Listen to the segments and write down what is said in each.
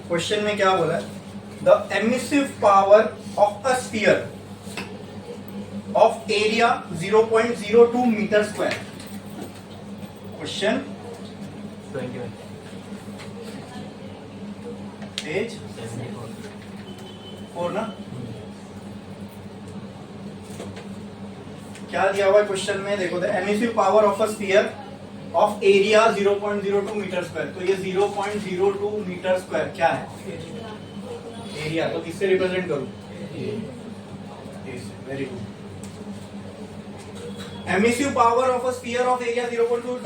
Question में क्या बोला है? The emissive power of a sphere of area 0.02 metre square. Question page 4 ना। क्या दिया हुआ है क्वेश्चन में? देखो, the emissive power of a sphere of area 0.02 metre square. तो ये 0.02 मीटर स्क्वायर क्या है? एरिया। तो किससे रिप्रेजेंट करूं? Very good. Emissive power of a sphere of area 0.2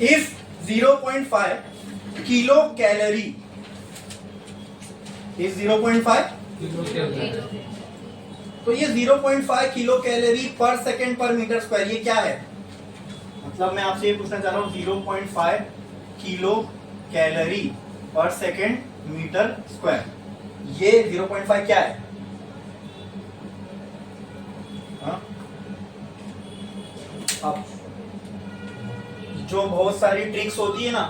is 0.5 kilo calorie. Is 0.5। तो ये 0.5 किलो कैलोरी पर सेकेंड पर मीटर स्क्वायर, ये क्या है? मतलब मैं आपसे ये पूछना चाह रहा हूँ, 0.5 किलो कैलोरी पर सेकेंड मीटर स्क्वायर, ये 0.5 क्या है? हाँ? अब जो बहुत सारी ट्रिक्स होती है ना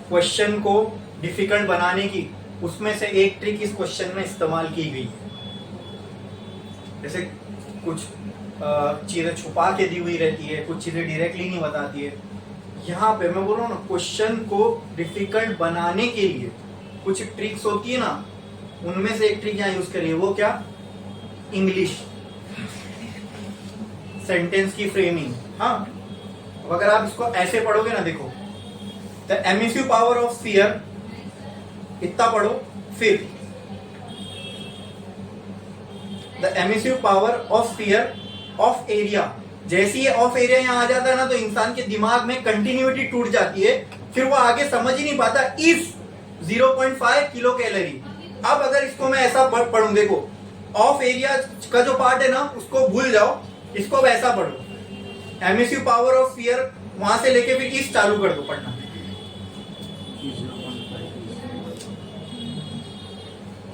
क्वेश्चन को डिफिकल्ट बनाने की, उसमें से एक ट्रिक इस क्वेश्चन में इस्तेमाल की गई है। जैसे कुछ चीजें छुपा के दी हुई रहती है, कुछ चीजें डायरेक्टली नहीं बताती है। यहाँ पे मैं बोल रहा हूँ ना, क्वेश्चन को डिफिकल्ट बनाने के लिए कुछ ट्रिक्स होती है ना, उनमें से एक ट्रिक यहाँ यूज करिए। वो क्या? इंग्लिश सेंटेंस की फ्रेमिंग। हाँ, अगर आप इसको ऐसे पढ़ोगे ना, देखो, the emissive power of sphere, इतना पढ़ो, फिर the emissive power of sphere of area. जैसे ही ऑफ एरिया यहाँ आ जाता है ना, तो इंसान के दिमाग में कंटिन्यूटी टूट जाती है, फिर वो आगे समझ ही नहीं पाता। Is 0.5 kilo calorie. अब अगर इसको मैं ऐसा पढ़ूं, देखो, ऑफ एरिया का जो पार्ट है ना, उसको भूल जाओ, इसको अब ऐसा पढ़ो, एमिसिव पावर ऑफ स्फीयर, वहां से लेके फिर इस चालू कर दो पढ़ना।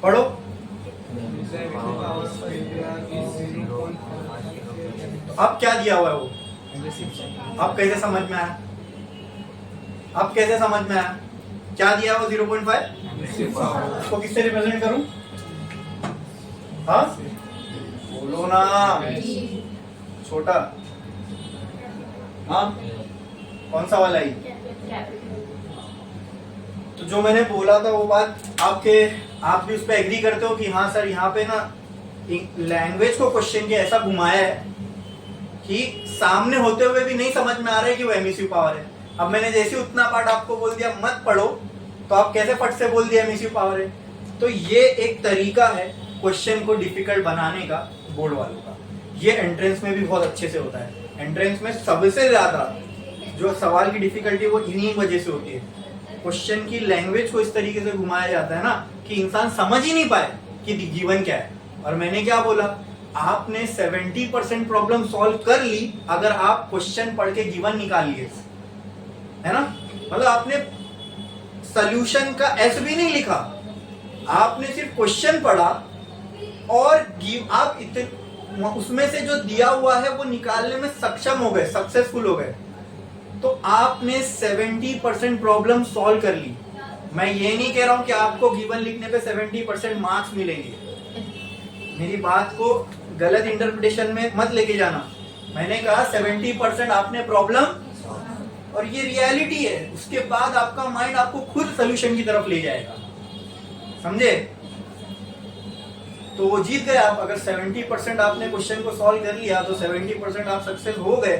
पढ़ो। अब क्या दिया हुआ है वो? अब कैसे समझ में आया? अब कैसे समझ में आया? क्या दिया हुआ? 0.5। उसको किससे रिप्रेजेंट करूं? हाँ, बोलो ना, छोटा। हाँ, कौन सा वाला ही? तो जो मैंने बोला था वो बात आप भी उस पर एग्री करते हो कि हाँ सर, यहाँ पे ना लैंग्वेज को क्वेश्चन के ऐसा घुमाया है कि सामने होते हुए भी नहीं समझ में आ रहा है कि वो एमिसिव पावर है। अब मैंने जैसे उतना पार्ट आपको बोल दिया मत पढ़ो, तो आप कैसे फट से बोल दिया एमिसिव पावर है? तो ये एक तरीका है क्वेश्चन को डिफिकल्ट बनाने का बोर्ड वालों का। ये एंट्रेंस में भी बहुत अच्छे से होता है। एंट्रेंस में सबसे ज्यादा जो सवाल की डिफिकल्टी वो इन्हीं वजह से होती है। क्वेश्चन की लैंग्वेज को इस तरीके से घुमाया जाता है ना कि इंसान समझ ही नहीं पाए कि गिवन क्या है। और मैंने क्या बोला, आपने 70% प्रॉब्लम सॉल्व कर ली अगर आप क्वेश्चन पढ़ के गिवन निकाल लिए, है ना। मतलब आपने सॉल्यूशन का एस भी नहीं लिखा, आपने सिर्फ क्वेश्चन पढ़ा और आप उसमें से जो दिया हुआ है वो निकालने में सक्षम हो गए, सक्सेसफुल हो गए, तो आपने 70% प्रॉब्लम सॉल्व कर ली। मैं ये नहीं कह रहा हूं कि आपको गिवन लिखने पे 70% मार्क्स मिलेंगे, मेरी बात को गलत इंटरप्रिटेशन में मत लेके जाना। मैंने कहा 70% आपने प्रॉब्लम, और ये रियलिटी है। उसके बाद आपका माइंड आपको खुद सोल्यूशन की तरफ ले जाएगा, समझे। तो वो जीत गए आप। अगर 70% आपने क्वेश्चन को सॉल्व कर लिया तो 70% आप सक्सेस हो गए।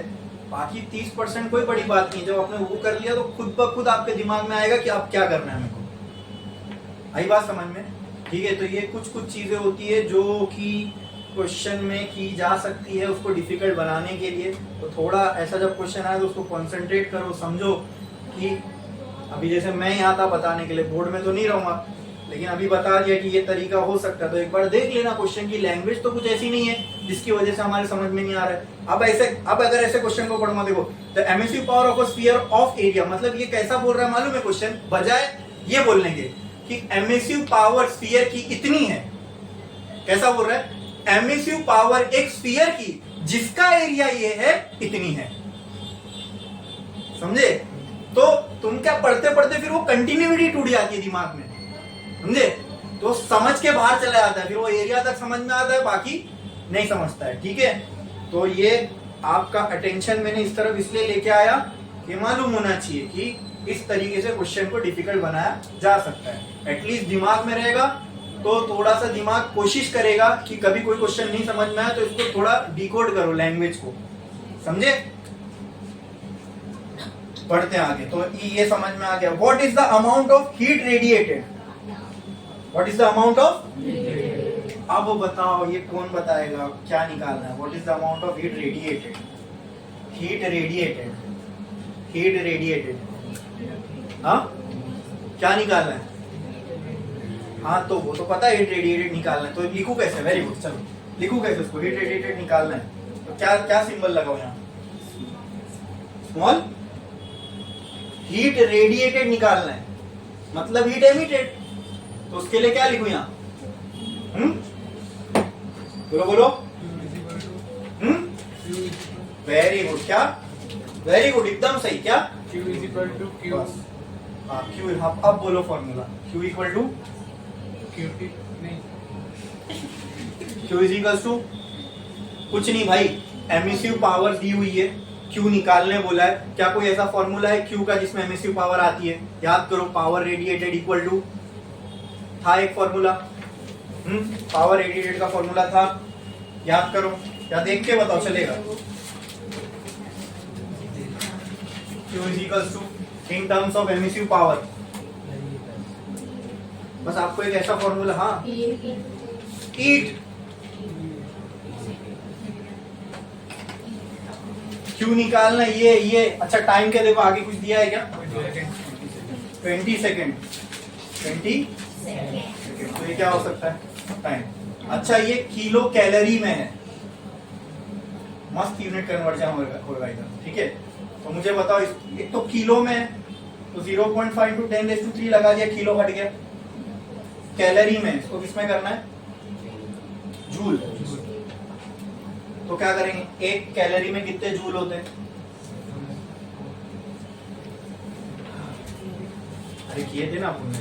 बाकी 30% कोई बड़ी बात नहीं। जब आपने वो कर लिया तो खुद ब खुद आपके दिमाग में आएगा कि आप क्या करना है मेरे को। आई बात समझ में? ठीक है। तो ये कुछ चीजें होती है जो कि क्वेश्चन में की जा सकती है उसको डिफिकल्ट बनाने के लिए। तो थोड़ा ऐसा जब क्वेश्चन आए तो उसको कॉन्सेंट्रेट करो, समझो कि अभी जैसे मैं यहाँ था बताने के लिए, बोर्ड में तो नहीं रहूंगा, लेकिन अभी बता दिया कि ये तरीका हो सकता है। तो एक बार देख लेना, क्वेश्चन की लैंग्वेज तो कुछ ऐसी नहीं है जिसकी वजह से हमारे समझ में नहीं आ रहा है। अब अगर ऐसे क्वेश्चन को पढ़ूंगा, देखो, the emissive power of a sphere of area, मतलब ये कैसा बोल रहा है मालूम है क्वेश्चन, बजाय ये बोलने के कि एमिसिव पावर स्फीयर की इतनी है, कैसा बोल रहा है, एमिसिव पावर एक स्फीयर की जिसका एरिया ये है इतनी है, समझे। तो तुम क्या पढ़ते पढ़ते फिर वो कंटिन्यूटी टूट जाती है दिमाग में। समझे? तो समझ के बाहर चला जाता है, फिर वो एरिया तक समझ में आता है, बाकी नहीं समझता है। ठीक है, तो ये आपका अटेंशन मैंने इस तरफ इसलिए लेके आया कि मालूम होना चाहिए कि इस तरीके से क्वेश्चन को डिफिकल्ट बनाया जा सकता है। एटलीस्ट दिमाग में रहेगा, तो थोड़ा सा दिमाग कोशिश करेगा कि कभी कोई क्वेश्चन नहीं समझ में आया तो इसको थोड़ा डिकोड करो लैंग्वेज को, समझे? पढ़ते हैं आगे। तो ये समझ में आ गया। What is the amount of heat radiated? What is the amount of? अब बताओ, ये कौन बताएगा क्या निकालना है? What is the amount of heat radiated? Heat radiated, heat radiated, हाँ क्या निकालना है? हाँ तो वो तो पता है, हीट रेडिएटेड निकालना है। तो लिखू कैसे? वेरी गुड, चलो लिखू कैसे उसको? हीट रेडिएटेड निकालना है तो क्या क्या सिंबल लगाओ यहाँ? स्मॉल। हीट रेडिएटेड निकालना है मतलब हीट एमिटेड, तो उसके लिए क्या लिखूं यहाँ? बोलो बोलो। वेरी गुड, क्या? वेरी गुड, एकदम सही। क्या? Q is equal to Q. हाँ Q, अब बोलो formula. Q equal to QT नहीं, Q इज इक्वल टू कुछ नहीं भाई, एमिसिव पावर दी हुई है, Q निकालने बोला है। क्या कोई ऐसा फॉर्मूला है Q का जिसमें एमिसिव पावर आती है? याद करो, पावर रेडिएटेड इक्वल टू था एक फॉर्मूला। पावर रेडिएटेड का फॉर्मूला था, याद करो या देख के बताओ चलेगा? Q is equal to in terms of emissive power, बस आपको एक ऐसा फॉर्मूला, हाँ हीट। Q निकालना ये अच्छा टाइम क्या देखो आगे कुछ दिया है क्या? 20 सेकेंड। 20 तो ये क्या हो सकता है? टाइम। अच्छा ये किलो कैलोरी में है, मस्त यूनिट कन्वर्जन होगा इधर। ठीक है, तो मुझे बताओ, एक तो किलो में है तो 0.5 टू 10⁻³ लगा दिया, किलो हट गया। कैलोरी में इसको किसमें करना है? जूल। तो क्या करेंगे, एक कैलोरी में कितने जूल होते हैं? अरे किए थे ना आपने।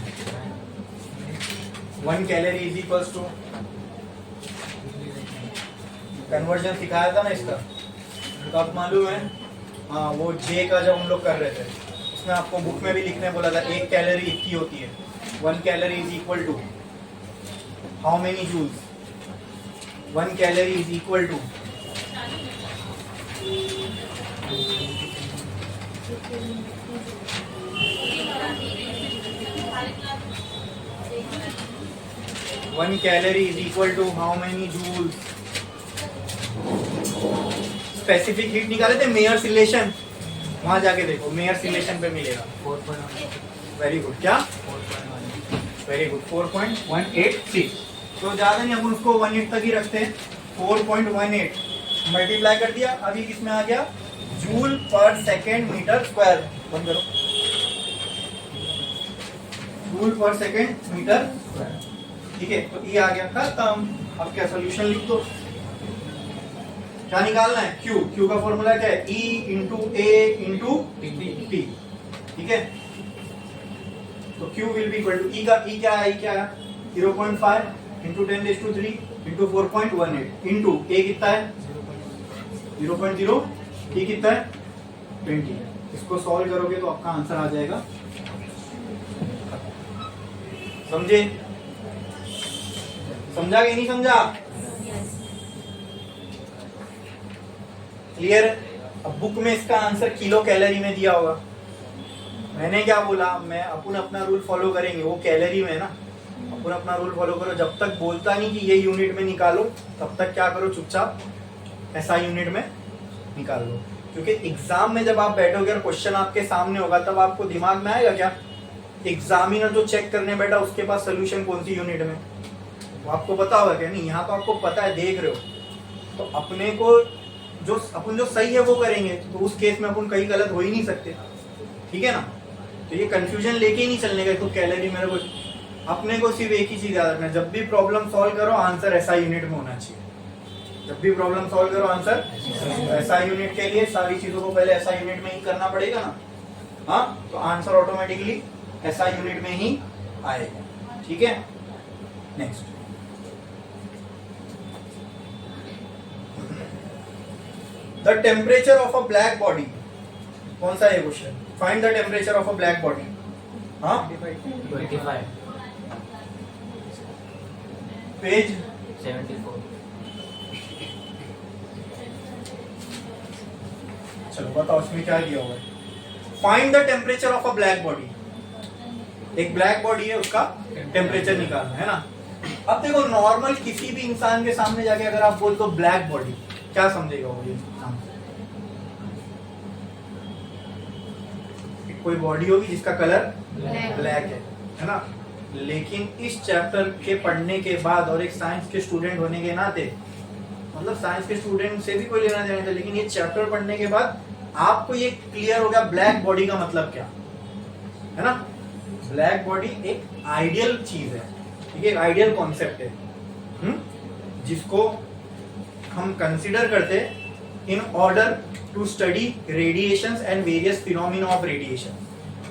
1 calorie is equals to, conversion सिखाया था ना इसका, कब मालूम है? हाँ वो जे का जब हम लोग कर रहे थे, उसमें आपको बुक में भी लिखने बोला था, 1 कैलोरी इतनी होती है। 1 calorie is equal to how many joules? 1 calorie is equal to one calorie is equal to how many joules? Specific heat निकाले थे, मेयर्स रिलेशन, वहां जाके देखो, मेयर्स रिलेशन पे मिलेगा। 4.1. वेरी गुड, क्या? Very good, 4.183। तो ज्यादा नहीं, अपन उसको 18 तक ही रखते हैं। 4.18 मल्टीप्लाई कर दिया, अभी किसमें आ गया? Joule per second metre square. बंद करो, joule per second metre square. ठीक है, तो ये आ गया, खत्म। अब क्या सोल्यूशन लिख दो। क्या निकालना है? Q। Q का फॉर्मूला क्या है? E into A into T। ठीक है, तो Q will be equal to E का E क्या है? E क्या है? 0.5 इंटू 10⁻³ इंटू 4.18 इंटू A कितना है? 0.0, T कितना है? 20। इसको सॉल्व करोगे तो आपका आंसर आ जाएगा। समझे? समझा कि नहीं समझा? क्लियर? अब बुक में इसका आंसर किलो कैलोरी में दिया होगा। मैंने क्या बोला, मैं अपन अपना रूल फॉलो करेंगे, वो कैलोरी में ना, अपन अपना रूल फॉलो करो। जब तक बोलता नहीं कि ये यूनिट में निकालो, तब तक क्या करो, चुपचाप ऐसा यूनिट में निकाल लो। क्योंकि एग्जाम में जब आप बैठोगे और क्वेश्चन आपके सामने होगा, तब आपको दिमाग में आएगा क्या, एग्जामिनर जो चेक करने बैठा उसके पास सोल्यूशन कौन सी यूनिट में, वो आपको पता होगा क्या? नहीं, यहाँ तो आपको पता है, देख रहे हो। तो अपने को अपन जो सही है वो करेंगे, तो उस केस में अपन कहीं गलत हो ही नहीं सकते। ठीक है ना? तो ये कंफ्यूजन लेके ही नहीं चलने का। तो कैलोरी मेरे को, अपने को सिर्फ एक ही चीज याद रखना, जब भी प्रॉब्लम सॉल्व करो आंसर ऐसा यूनिट में होना चाहिए। जब भी प्रॉब्लम सॉल्व करो आंसर ऐसा यूनिट के लिए सारी चीजों को पहले ऐसा यूनिट में ही करना पड़ेगा ना। हाँ, तो आंसर ऑटोमेटिकली ऐसा यूनिट में ही आएगा। ठीक है, next. The temperature of a black body, कौन सा है question? Find the temperature of a black body. हाँ, 25, पेज 74, चलो बताओ इसमें क्या दिया हुआ है। Find the temperature of a black body, एक ब्लैक बॉडी है उसका टेम्परेचर निकालना है ना। अब देखो नॉर्मल किसी भी इंसान के सामने जाके अगर आप बोल तो ब्लैक बॉडी, क्या समझेगा वो ये इंसान? कोई बॉडी होगी जिसका कलर ब्लैक है ना। लेकिन इस चैप्टर के पढ़ने के बाद और एक साइंस के स्टूडेंट होने के नाते, मतलब साइंस के स्टूडेंट से भी कोई लेना देना था, लेकिन ये चैप्टर पढ़ने के बाद आपको ये क्लियर हो गया ब्लैक बॉडी का मतलब क्या है ना। ब्लैक बॉडी एक आइडियल चीज है, ठीक है, एक आइडियल कॉन्सेप्ट है, जिसको हम कंसीडर करते in order to study radiations and various phenomena of radiation.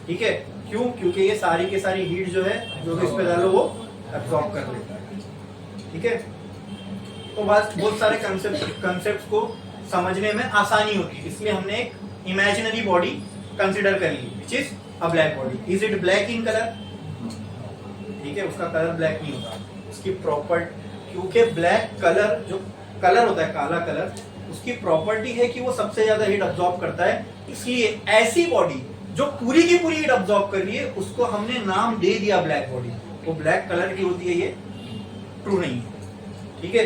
ठीक है, क्यों? क्योंकि ये सारी की सारी हीट जो है जो भी इस पे डालो वो एब्जॉर्ब कर लेता है। ठीक है, तो बस बहुत सारे कंसेप्ट को समझने में आसानी होती है, इसलिए हमने एक इमेजिनरी बॉडी कंसीडर कर ली which is a black body. Is it black in colour? ठीक है, उसका कलर ब्लैक नहीं होता, उसकी प्रॉपर, क्योंकि ब्लैक कलर जो कलर होता है, काला कलर, उसकी प्रॉपर्टी है कि वो सबसे ज्यादा हीट अब्जॉर्ब करता है। इसलिए ऐसी बॉडी जो पूरी की पूरी हीट अब्जॉर्ब कर रही है उसको हमने नाम दे दिया ब्लैक बॉडी। वो ब्लैक कलर की होती है, ये ट्रू नहीं है। ठीक है,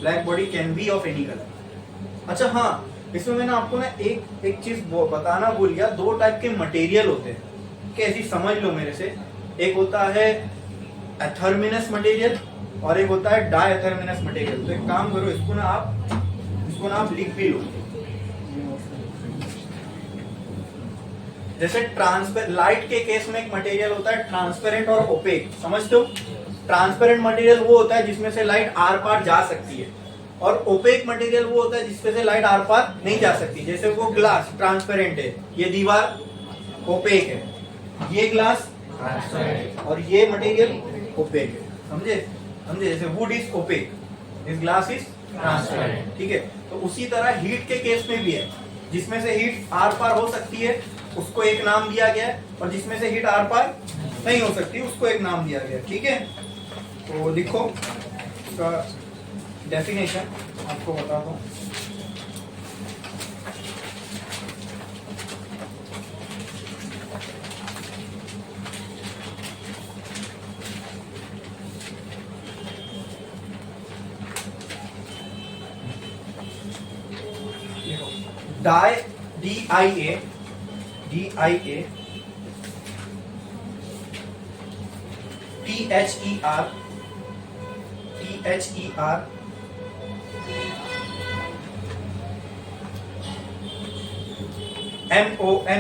black body can be of any colour. अच्छा हाँ, इसमें मैंने आपको ना एक चीज बताना भूल गया। दो टाइप के मटेरियल होते हैं, कैसी समझ लो मेरे से। एक होता है एथर्मिनस मटेरियल और एक होता है डाई एथर्मिनस मटेरियल। तो एक काम करो, इसको ना आप लिख भी लो। जैसे लाइट के केस में एक मटेरियल होता है ट्रांसपेरेंट और ओपेक, समझते हो? ट्रांसपेरेंट मटेरियल वो होता है जिसमें से लाइट आर पार जा सकती है, और ओपेक मटेरियल वो होता है जिसमें से लाइट आर पार नहीं जा सकती। जैसे वो ग्लास ट्रांसपेरेंट है, ये दीवार ओपेक है, ये ग्लास और ये मटेरियल ओपेक है। समझे? जैसे wood is opaque, this glass is transparent. ठीक है, तो उसी तरह हीट के केस में भी है, जिसमें से हीट आर पार हो सकती है उसको एक नाम दिया गया है, और जिसमें से हीट आर पार नहीं हो सकती उसको एक नाम दिया गया है। ठीक है, तो लिखो उसका डेफिनेशन, आपको बता दूं। Dia DIA THER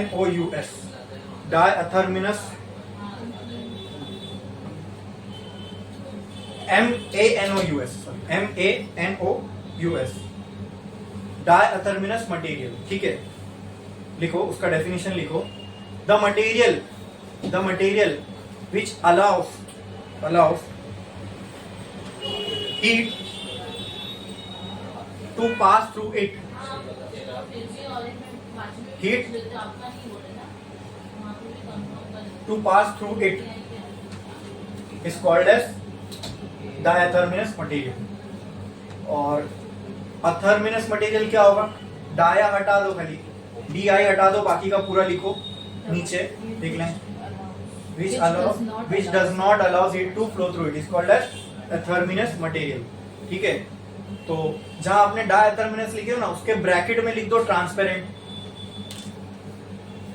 MONOUS, diatherminous MANOUS, diatherminous material. ठीक है, लिखो उसका डेफिनेशन लिखो। The material which allows heat to pass through it, heat to pass through it is called as diatherminous material। और अथर्मिनस मटेरियल क्या होगा? डाया हटा दो, खाली DI हटा दो, बाकी का पूरा लिखो नीचे, देख लें। which does not allow heat to flow through it is called as athermanous material. ठीक है, तो जहां आपने डायथर्मिनस लिखे हो ना, उसके ब्रैकेट में लिख दो ट्रांसपेरेंट।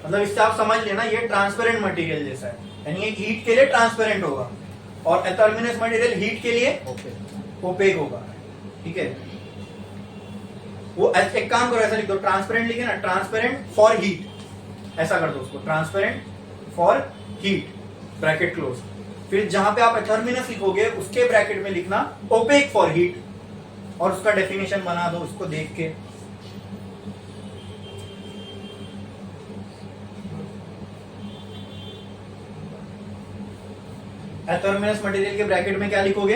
मतलब इससे आप समझ लेना ये ट्रांसपेरेंट मटेरियल जैसा है, यानी ये हीट के लिए ट्रांसपेरेंट होगा, और अथर्मिनस मटेरियल हीट के लिए ओपेक होगा। ठीक है, वो एक काम करो, ऐसा लिख दो, ट्रांसपेरेंट लिखे ना, ट्रांसपेरेंट फॉर हीट, ऐसा कर दो उसको, transparent for heat, bracket close. फिर जहां पे आप एथर्मिनस लिखोगे उसके ब्रैकेट में लिखना ओपेक फॉर हीट, और उसका डेफिनेशन बना दो उसको देख के। एथर्मिनस मटेरियल के ब्रैकेट में क्या लिखोगे?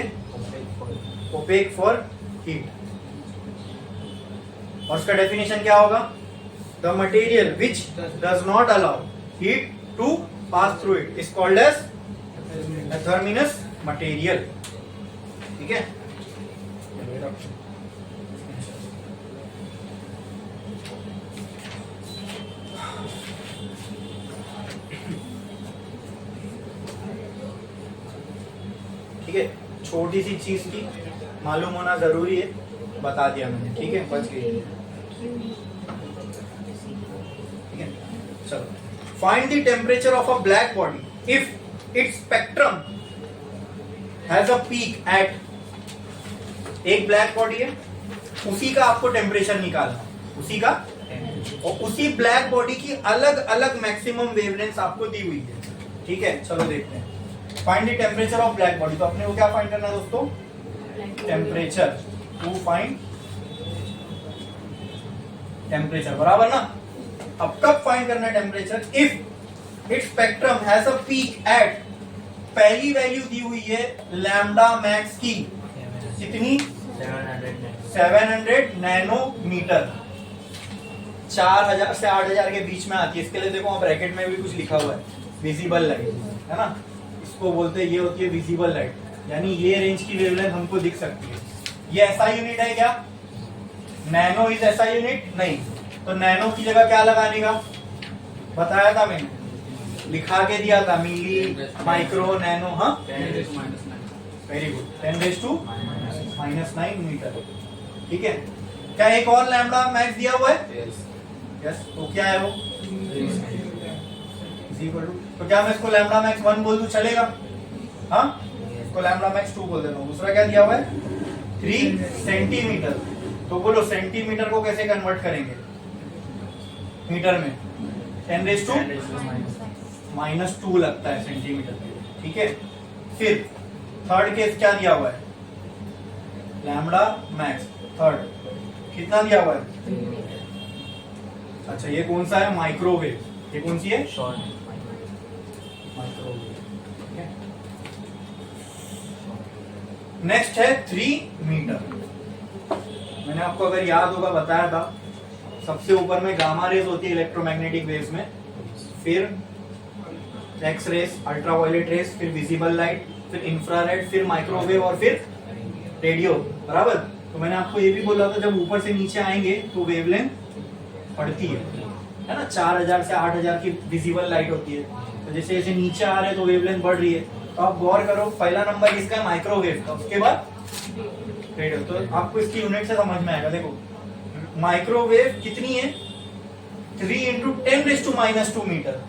Opaque for heat. और उसका डेफिनेशन क्या होगा? The material which does not allow heat to pass through it is called as athermanous material. ठीक है, ठीक है। छोटी सी चीज की मालूम होना जरूरी है, बता दिया मैंने। ठीक है, बच गई। ठीक है, चलो। Find the temperature of a black body if its spectrum has a peak at. एक ब्लैक बॉडी है, उसी का आपको टेम्परेचर निकालना, उसी का, और उसी ब्लैक बॉडी की अलग अलग मैक्सिमम वेवलेंथ आपको दी हुई है। ठीक है, चलो देखते हैं। Find the temperature of black body, तो अपने को क्या फाइंड करना है दोस्तों? टेम्परेचर। टू फाइंड टेम्परेचर, बराबर ना। अब कब फाइंड करना है temperature? If its spectrum has a peak at, पहली वैल्यू दी हुई है लैम्डा मैक्स की, कितनी? 700 नैनोमीटर। 4000 से 8000 के बीच में आती है। इसके लिए देखो वहां ब्रैकेट में भी कुछ लिखा हुआ है, विजिबल लाइट, है ना। इसको बोलते हैं, ये होती है विजिबल लाइट, यानी ये रेंज की वेवलेंथ हमको दिख सकती है। ये ऐसा यूनिट है क्या? नैनो इज ऐसा यूनिट नहीं, तो नैनो की जगह क्या लगाने का बताया था मैंने, लिखा के दिया था, मिली, माइक्रो, नैनो। हाँ, वेरी गुड। 10⁻⁻⁹ मीटर। ठीक है, क्या एक और लैम्डा मैक्स दिया हुआ है? यस, तो क्या है वो? तो क्या मैं इसको लैम्डा मैक्स 1 बोल दूं, चलेगा? हाँ, इसको लैम्डा मैक्स 2 बोल देता हूँ। दूसरा क्या दिया हुआ है? 3 सेंटीमीटर। तो बोलो सेंटीमीटर को कैसे कन्वर्ट करेंगे मीटर में? 10⁻⁻² लगता है सेंटीमीटर। ठीक है, फिर थर्ड केस क्या दिया हुआ है? लैम्डा मैक्स थर्ड कितना दिया हुआ है? अच्छा, ये कौन सा है? माइक्रोवेव। ये कौन सी है? नेक्स्ट है 3 मीटर। मैंने आपको अगर याद होगा बताया था, सबसे ऊपर में गामा रेज होती है इलेक्ट्रोमैग्नेटिक वेव्स में, फिर एक्स रेज, अल्ट्रावायलेट रेज, फिर विजिबल लाइट, फिर इंफ्रारेड, फिर माइक्रोवेव और फिर रेडियो, बराबर। तो मैंने आपको ये भी बोला था, जब ऊपर से नीचे आएंगे तो वेवलेंथ बढ़ती है ना। 4000 से 8000 की विजिबल लाइट होती है, तो जैसे जैसे नीचे आ रहे हैं तो वेवलेंथ बढ़ रही है। तो आप गौर करो, पहला नंबर किसका है? माइक्रोवेव का, उसके बाद रेडियो। तो आपको इसकी यूनिट से समझ में आएगा। देखो, माइक्रोवेव कितनी है? 3 × 10⁻² मीटर,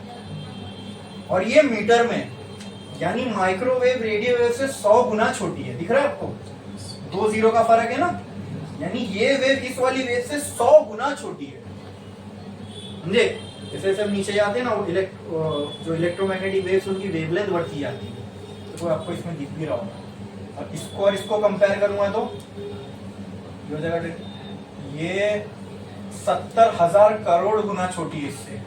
और ये मीटर में, यानी माइक्रोवेव रेडियो वेव से 100 गुना छोटी है। दिख रहा है आपको? 2 जीरो का फर्क है ना, यानी ये वेव इस वाली वेव से 100 गुना छोटी है। समझे? जैसे जैसे नीचे जाते हैं ना, जो इलेक्ट्रोमैग्नेटिक वेव्स, उनकी वेवलेंथ बढ़ती जाती है। तो आपको इसमें दिख भी रहा होगा। और इसको कंपेयर करूंगा तो जो जगह ये 70,000 करोड़ गुना छोटी है इससे।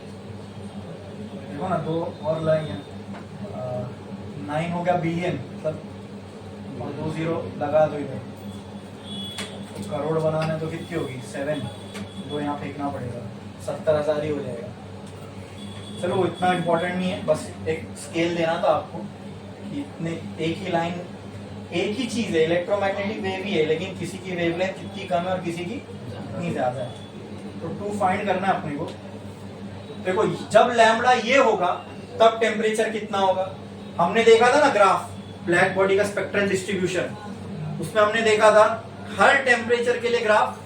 देखो ना, 2 और लाइन है, 9 हो गया बिलियन, मतलब 2 जीरो लगा दो इधर। तो करोड़ बनाने तो कितनी होगी? 7, 2 यहाँ फेंकना पड़ेगा, 70,000 ही हो जाएगा। चलो, इतना इम्पोर्टेंट नहीं है, बस एक स्केल देना था आपको कि इतने, एक ही लाइन, एक ही चीज है, इलेक्ट्रोमैग्नेटिक वेव ही है, लेकिन किसी की वेवलेंथ कितनी कम है और किसी की इतनी ज्यादा है। तो 2 फाइंड करना है अपने को। देखो, जब लैम्बडा ये होगा तब टेम्परेचर कितना होगा? हमने देखा था ना ग्राफ, ब्लैक बॉडी का स्पेक्ट्रल डिस्ट्रीब्यूशन, उसमें हमने देखा था हर टेम्परेचर के लिए ग्राफ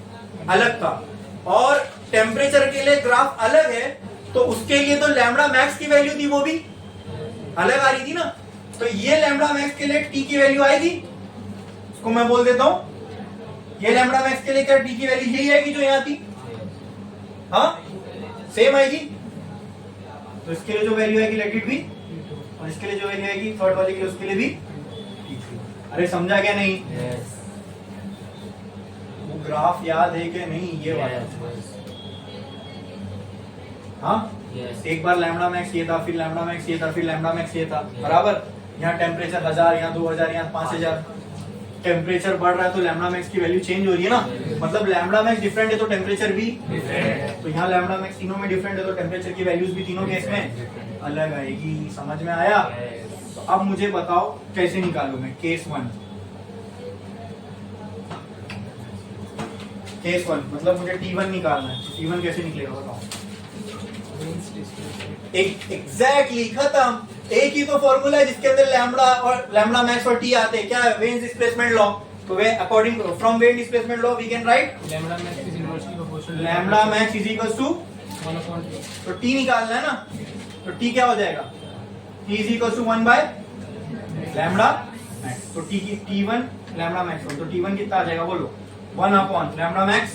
अलग था, और टेम्परेचर के लिए ग्राफ अलग है तो उसके लिए तो लैम्बडा मैक्स की वैल्यू थी, वो भी अलग आ रही थी ना। तो ये लैम्बडा मैक्स के लिए टी की वैल्यू आएगी, उसको मैं बोल देता हूं, ये लैम्बडा मैक्स के लिए क्या टी की वैल्यू यही आएगी जो यहां थी? हाँ, सेम आएगी। तो इसके लिए जो वैल्यू आएगी लेट इट बी, और इसके लिए जो वैल्यू आएगी थर्ड वाले के लिए, उसके लिए भी। अरे समझा क्या नहीं? वो ग्राफ याद है कि नहीं? ये वाला। हाँ, एक बार लैम्बडा मैक्स ये था, फिर लैम्बडा मैक्स ये था, फिर लैम्बडा मैक्स ये था, बराबर। यहाँ टेम्परेचर 1000, यहाँ 2000, यहाँ 5000, टेम्परेचर बढ़ रहा है तो लैम्डा मैक्स की वैल्यू चेंज हो रही है ना, मतलब लैम्डा मैक्स डिफरेंट है तो टेम्परेचर भी तो यहाँ लैम्डा मैक्स तीनों में डिफरेंट है तो टेम्परेचर की वैल्यूज भी तीनों केस में अलग आएगी। समझ में आया? तो अब मुझे बताओ कैसे निकालूं मैं केस 1। केस 1 मतलब मुझे T1 निकालना है, तो T1 कैसे निकलेगा बताओ? एग्जैक्टली खत्म। एक ही तो फॉर्मूला है जिसके अंदर लैम्डा मैक्स और टी आते हैं, क्या है? Wien's displacement law. तो वे according from Wien displacement law we can write lambda max is inversely proportional lambda max is equals to 1/2। तो टी निकालना है ना, तो टी क्या हो जाएगा? T is equals to 1 by lambda max. तो टी की T1 लैम्डा मैक्स, तो T1 कितना आ जाएगा बोलो? 1 upon lambda max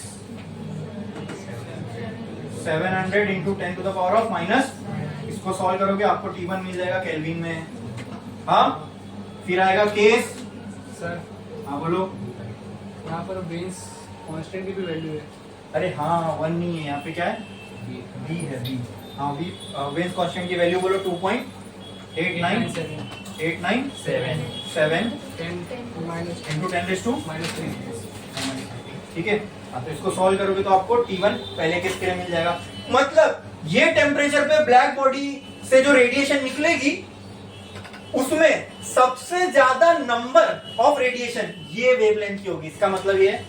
700 into 10 to the power of minus. इसको सॉल्व करोगे आपको T1 मिल जाएगा केल्विन में। हाँ, फिर आएगा केस। सर हाँ बोलो। यहाँ पर वेन्स कांस्टेंट की भी वैल्यू है। अरे हाँ 1 नहीं है, यहाँ पे क्या है? बी है, बी। हाँ बी वेन्स कांस्टेंट की वैल्यू बोलो 2.897 10 माइनस इंटू 10⁻³ -3। ठीक है। हाँ तो इसको सॉल्व करोगे तो आपको T1 पहले केस के लिए मिल जाएगा। मतलब ये टेम्परेचर पे ब्लैक बॉडी से जो रेडिएशन निकलेगी उसमें सबसे ज्यादा नंबर ऑफ रेडिएशन ये वेवलेंथ की होगी। इसका मतलब ये है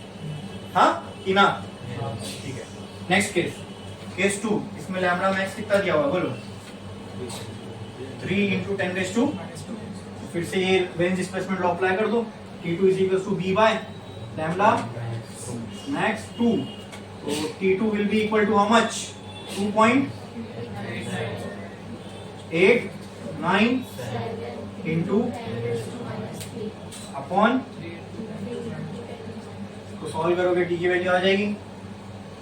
हाँ कि ना? ठीक है। Next case, case 2। इसमें लैम्डा मैक्स कितना दिया हुआ बोलो? 3 इंटू 10⁻²। फिर से ये वेन्स डिस्प्लेसमेंट लॉ अप्लाई कर दो। T2 is equal to b by lambda max 2। तो T2 will be equal to how much? 2.897 into upon, तो सॉल्व करोगे टी की वैल्यू आ जाएगी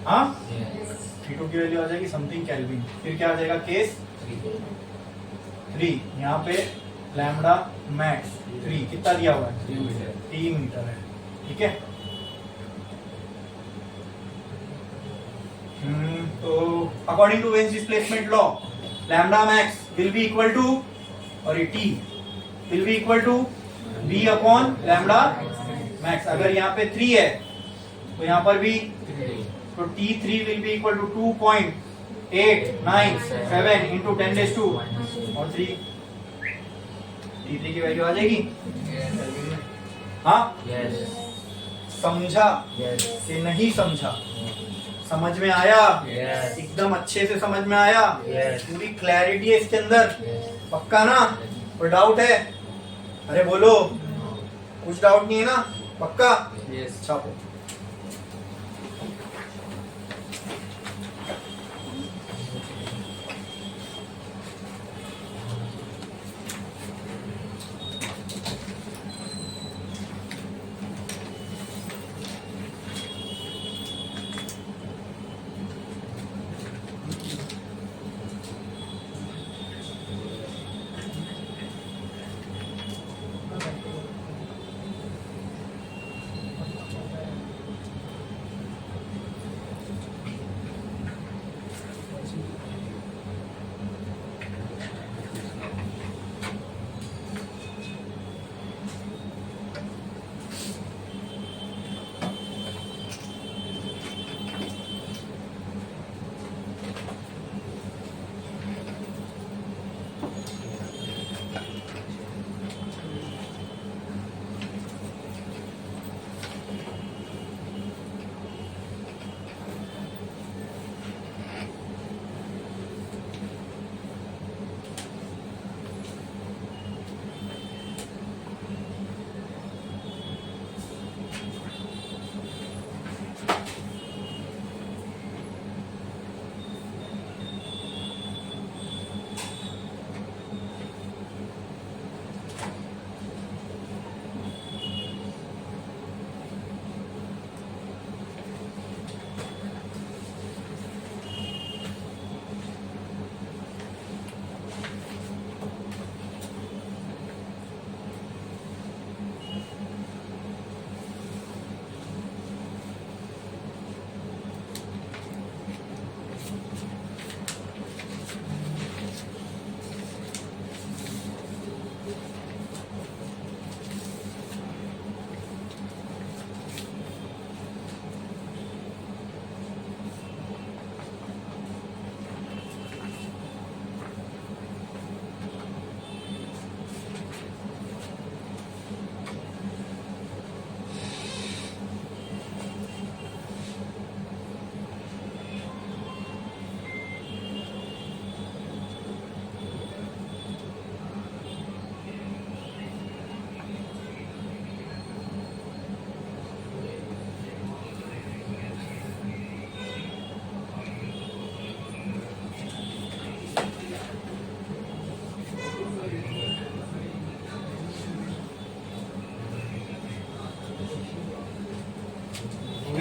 हाँ T2 की वैल्यू आ जाएगी समथिंग केल्विन। फिर क्या आ जाएगा? केस 3। यहाँ पे लैम्डा मैक्स 3 कितना दिया हुआ है? 3 मीटर है। ठीक है। तो according to Wien's displacement law lambda max will be equal to, और ये T will be equal to b upon lambda max. अगर यहाँ पे 3 है तो यहाँ पर भी, तो T3 will be equal to 2.897 into 10⁻² और 3। T3 की वैल्यू आ जाएगी हाँ? समझा कि नहीं समझा? समझ में आया? एकदम अच्छे से समझ में आया? पूरी क्लैरिटी है इसके अंदर? पक्का ना? कोई डाउट है? अरे बोलो, कुछ डाउट नहीं है ना? पक्का? छापो।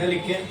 गया लिख के?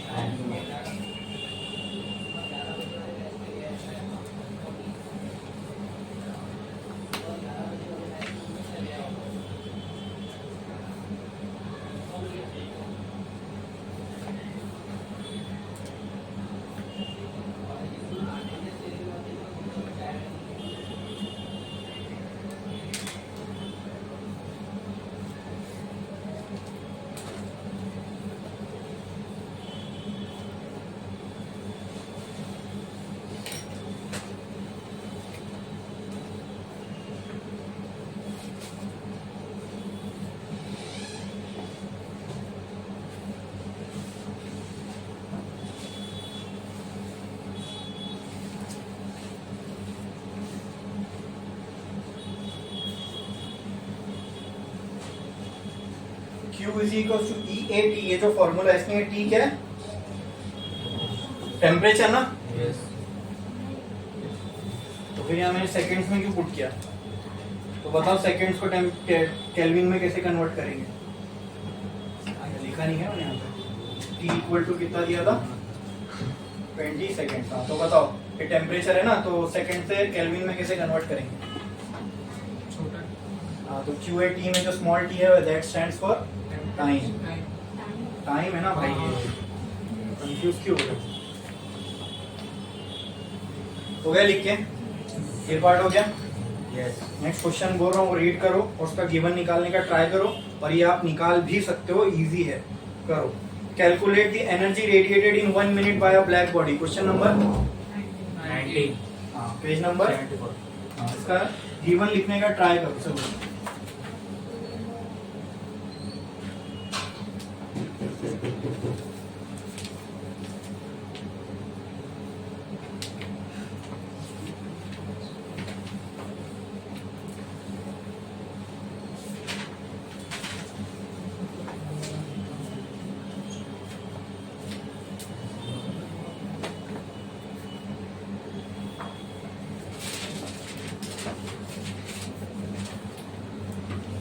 Q is equal to E A T, ये जो फॉर्मूला है इसमें टी क्या है? टेम्परेचर ना। Yes. तो फिर यहाँ मैंने सेकंड्स में क्यों पुट किया? तो बताओ सेकंड्स को केल्विन में कैसे कन्वर्ट करेंगे? लिखा नहीं है मैंने यहाँ पे। टी इक्वल टू कितना दिया था? 20 सेकंड। हाँ तो बताओ ये टेम्परेचर है ना, तो सेकंड से केल्विन में कैसे कन्वर्ट करेंगे? छोटा हाँ तो क्यू ए टी में जो स्मॉल टी है that stands for time. Time है ना भाई, कंफ्यूज क्यों हो रहे हो गया लिख के? ये पार्ट हो गया। Yes. नेक्स्ट क्वेश्चन बोल रहा हूँ, रीड करो और उसका गिवन निकालने का ट्राई करो, और ये आप निकाल भी सकते हो, इजी है, करो। Calculate the energy radiated in 1 minute by a black body. Question number 19. हाँ पेज नंबर 74. हाँ, इसका गिवन लिखने का ट्राई करो सब।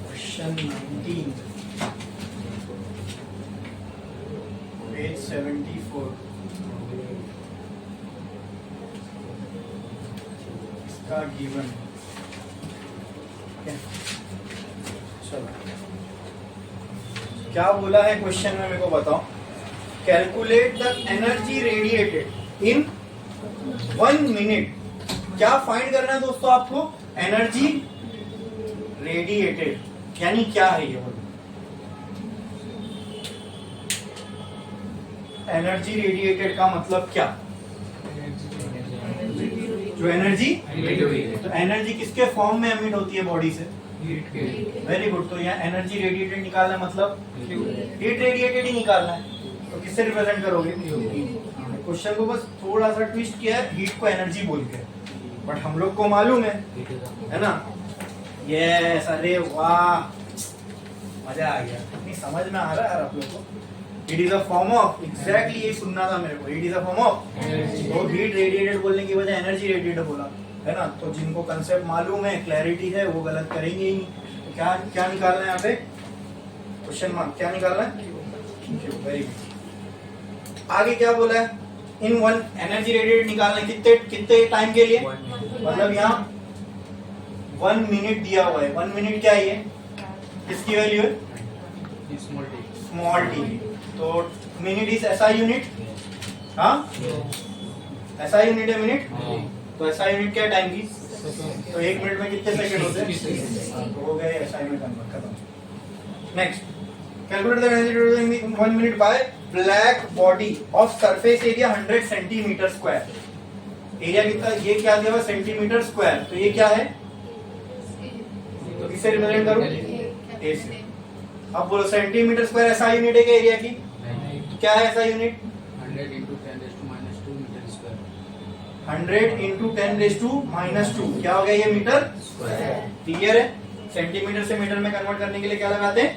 Question 19, page 74. इसका गिवन चलो क्या बोला है क्वेश्चन में, मेरे को बताओ। Calculate the energy radiated in 1 minute. क्या फाइंड करना है दोस्तों आपको? एनर्जी रेडिएटेड यानी क्या है ये? एनर्जी रेडिएटेड का मतलब क्या? जो एनर्जी, तो एनर्जी किसके फॉर्म में एमिट होती है बॉडी से? हीट के वेरी गुड। तो यहाँ एनर्जी रेडिएटेड निकालना है, मतलब हीट रेडिएटेड ही निकालना है। तो किससे रिप्रेजेंट करोगे? क्वेश्चन को बस थोड़ा सा ट्विस्ट किया है, हीट को एनर्जी बोल के, बट हम लोग को मालूम है ना? यस, अरे वाह, मजा आ गया। नहीं समझ में आ रहा है यार आप लोग को? It is a form of, exactly ये सुनना था मेरे को, it is a form of. तो हीट रेडिएटेड बोलने की वजह एनर्जी रेडिएटेड बोला है ना? तो जिनको कंसेप्ट मालूम है, क्लैरिटी है, वो गलत करेंगे ही नहीं। तो क्या क्या निकालना है यहाँ पे? क्वेश्चन मार्क क्या निकालना है? Very good. आगे क्या बोला है? इन 1 एनर्जी रेडिएटेड निकालना है कितने कितने टाइम के लिए? मतलब यहाँ 1 मिनट दिया हुआ है। 1 मिनट क्या है ये? किसकी वैल्यू है? Small T small T. तो मिनट इज एसआई यूनिट। हाँ एसआई यूनिट है मिनट। तो एसआई यूनिट क्या है टाइम की? तो 1 मिनट में कितने सेकंड होते हैं? तो हो गए एसआई में कन्वर्ट, खत्म। Next, calculate the energy radiated in 1 minute by black body of surface area 100 centimetre square. Area कितना? ये क्या दिया हुआ? Centimetre square. तो ये क्या है? तो किससे रिप्रेजेंट करूं? ए से। अब बोलो सेंटीमीटर स्क्वायर ऐसा यूनिट है क्या एरिया की? तो क्या है ऐसा unit? 100 into 10 raised to minus 2 metre square. 100 into 10 raised to minus 2 क्या हो गया ये? Metre square. क्लियर है? सेंटीमीटर से मीटर में कन्वर्ट करने के लिए क्या लगाते हैं?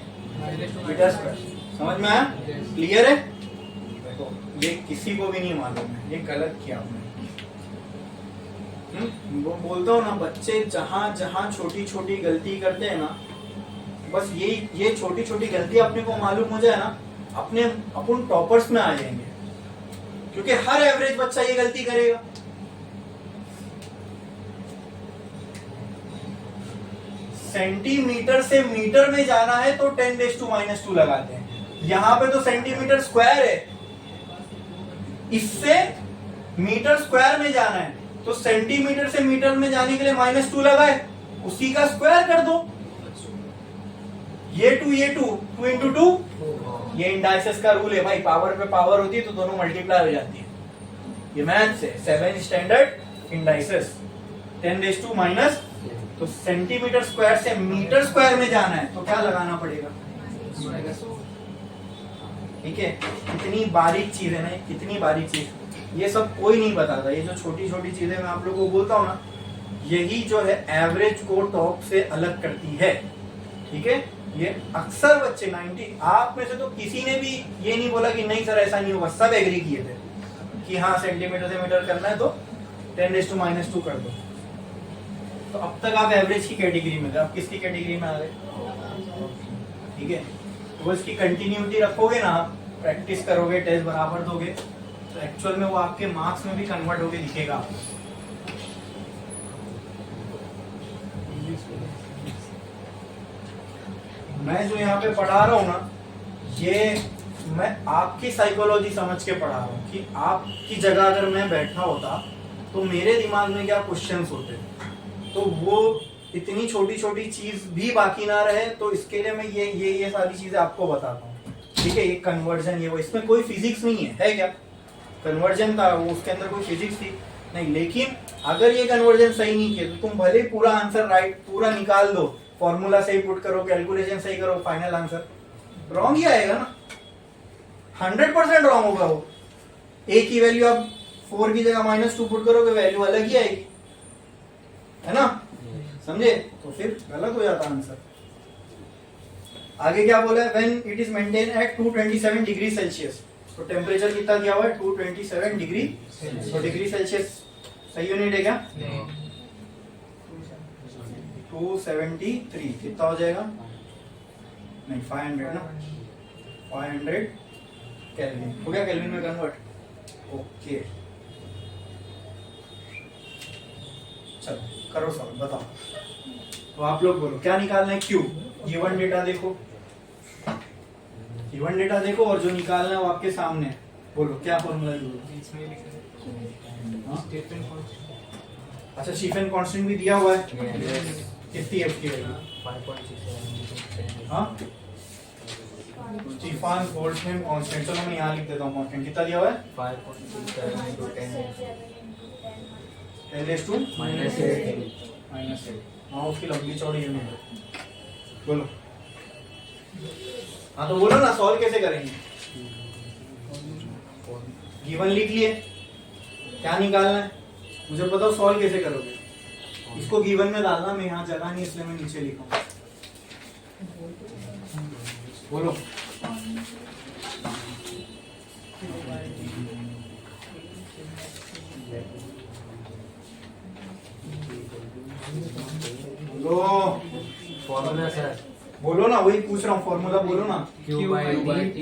Metre square. समझ में आया? क्लियर है? देखो ये किसी को भी नहीं मालूम है, ये गलत किया हमने। वो बोलता हूँ ना, बच्चे जहां जहां छोटी छोटी गलती करते हैं ना, बस ये छोटी छोटी गलती अपने को मालूम हो जाए ना, अपन टॉपर्स में आ जाएंगे, क्योंकि हर एवरेज बच्चा ये गलती करेगा। सेंटीमीटर से मीटर में जाना है तो 10⁻² लगाते हैं। यहां पे तो सेंटीमीटर स्क्वायर है, इससे मीटर स्क्वायर में जाना है तो सेंटीमीटर से मीटर में जाने के लिए -2 लगाए, उसी का स्क्वायर कर दो। ये 2 2 इंटू 2, ये इंडाइसेस का रूल है भाई, पावर पे पावर होती है तो दोनों मल्टीप्लाई हो जाती है। ये मैथ्स है, 7 स्टैंडर्ड इंडाइसेस। 10⁻⁻, तो सेंटीमीटर स्क्वायर से मीटर स्क्वायर में जाना है तो क्या लगाना पड़ेगा? ठीक है, कितनी बारीक चीज है ना, कितनी बारीक चीज, ये सब कोई नहीं बताता। ये जो छोटी छोटी चीजें मैं आप लोगों को बोलता हूँ ना, यही जो है एवरेज को टॉप से अलग करती है। ठीक है, ये अक्सर बच्चे 90, आप में से तो किसी ने भी ये नहीं बोला कि नहीं सर ऐसा नहीं होगा, सब एग्री किए थे कि हाँ सेंटीमीटर से मीटर करना है तो 10⁻² कर दो। तो अब तक आप एवरेज की कैटेगरी में थे, आप किसकी कैटेगरी में आ गए? ठीक है, तो इसकी कंटिन्यूटी रखोगे ना, प्रैक्टिस करोगे, टेस्ट बराबर दोगे, तो एक्चुअल में वो आपके मार्क्स में भी कन्वर्ट होके दिखेगा। मैं जो यहाँ पे पढ़ा रहा हूँ ना, ये मैं आपकी साइकोलॉजी समझ के पढ़ा रहा हूँ कि आपकी जगह अगर मैं बैठा होता तो मेरे दिमाग में क्या क्वेश्चंस होते, तो वो इतनी छोटी छोटी चीज भी बाकी ना रहे। तो इसके लिए मैं ये सारी चीजें आपको बताता हूँ। ठीक है, ये कन्वर्जन, ये वो, इसमें कोई फिजिक्स नहीं है क्या? कन्वर्जन था वो, उसके अंदर कोई फिजिक्स थी नहीं। लेकिन अगर ये कन्वर्जन सही नहीं किया तो तुम भले पूरा आंसर राइट पूरा निकाल दो, फॉर्मूला सही पुट करो, कैलकुलेशन सही करो, फाइनल आंसर रॉन्ग ही आएगा ना, 100% रॉन्ग होगा वो। ए की वैल्यू आप 4 की जगह -2 पुट करोगे, वैल्यू अलग ही आएगी, है ना, समझे? तो फिर गलत हो जाता आंसर। आगे क्या बोला है? When it is maintain at 227 degree Celsius, तो टेम्परेचर कितना दिया हुआ है? 227 डिग्री। तो डिग्री सेल्सियस सही यूनिट है क्या? 273 कितना हो जाएगा? नहीं 500 ना, 500 केल्विन हो गया, केल्विन में कन्वर्ट। ओके चलो करो सवाल, बताओ। तो आप लोग बोलो क्या निकालना है? क्यू। गिवन डेटा देखो, गिवन डेटा देखो और जो निकालना है वो आपके सामने है। बोलो क्या फॉर्मूला यूज होगा? अच्छा, स्टीफन कांस्टेंट भी दिया हुआ है, कितनी है उसकी वैल्यू? 5.67। हाँ, स्टीफन बोल्ट्जमैन कांस्टेंट, चलो मैं यहाँ लिख देता हूँ कांस्टेंट कितना दिया हुआ है? 5.67 into 10⁻⁻8। हाँ, उसकी लंबी चौड़ी यूनिट है। बोलो, हाँ तो बोलो ना, सॉल्व कैसे करेंगे? गिवन लिख लिए, क्या निकालना है मुझे बताओ, सॉल्व कैसे करोगे? इसको गिवन में डालना, मैं यहाँ जगह नहीं इसलिए मैं नीचे लिखा। बोलो बोलो फॉर्मूला सर, बोलो ना, वही पूछ रहा हूँ, फॉर्मूला बोलो ना। Q by T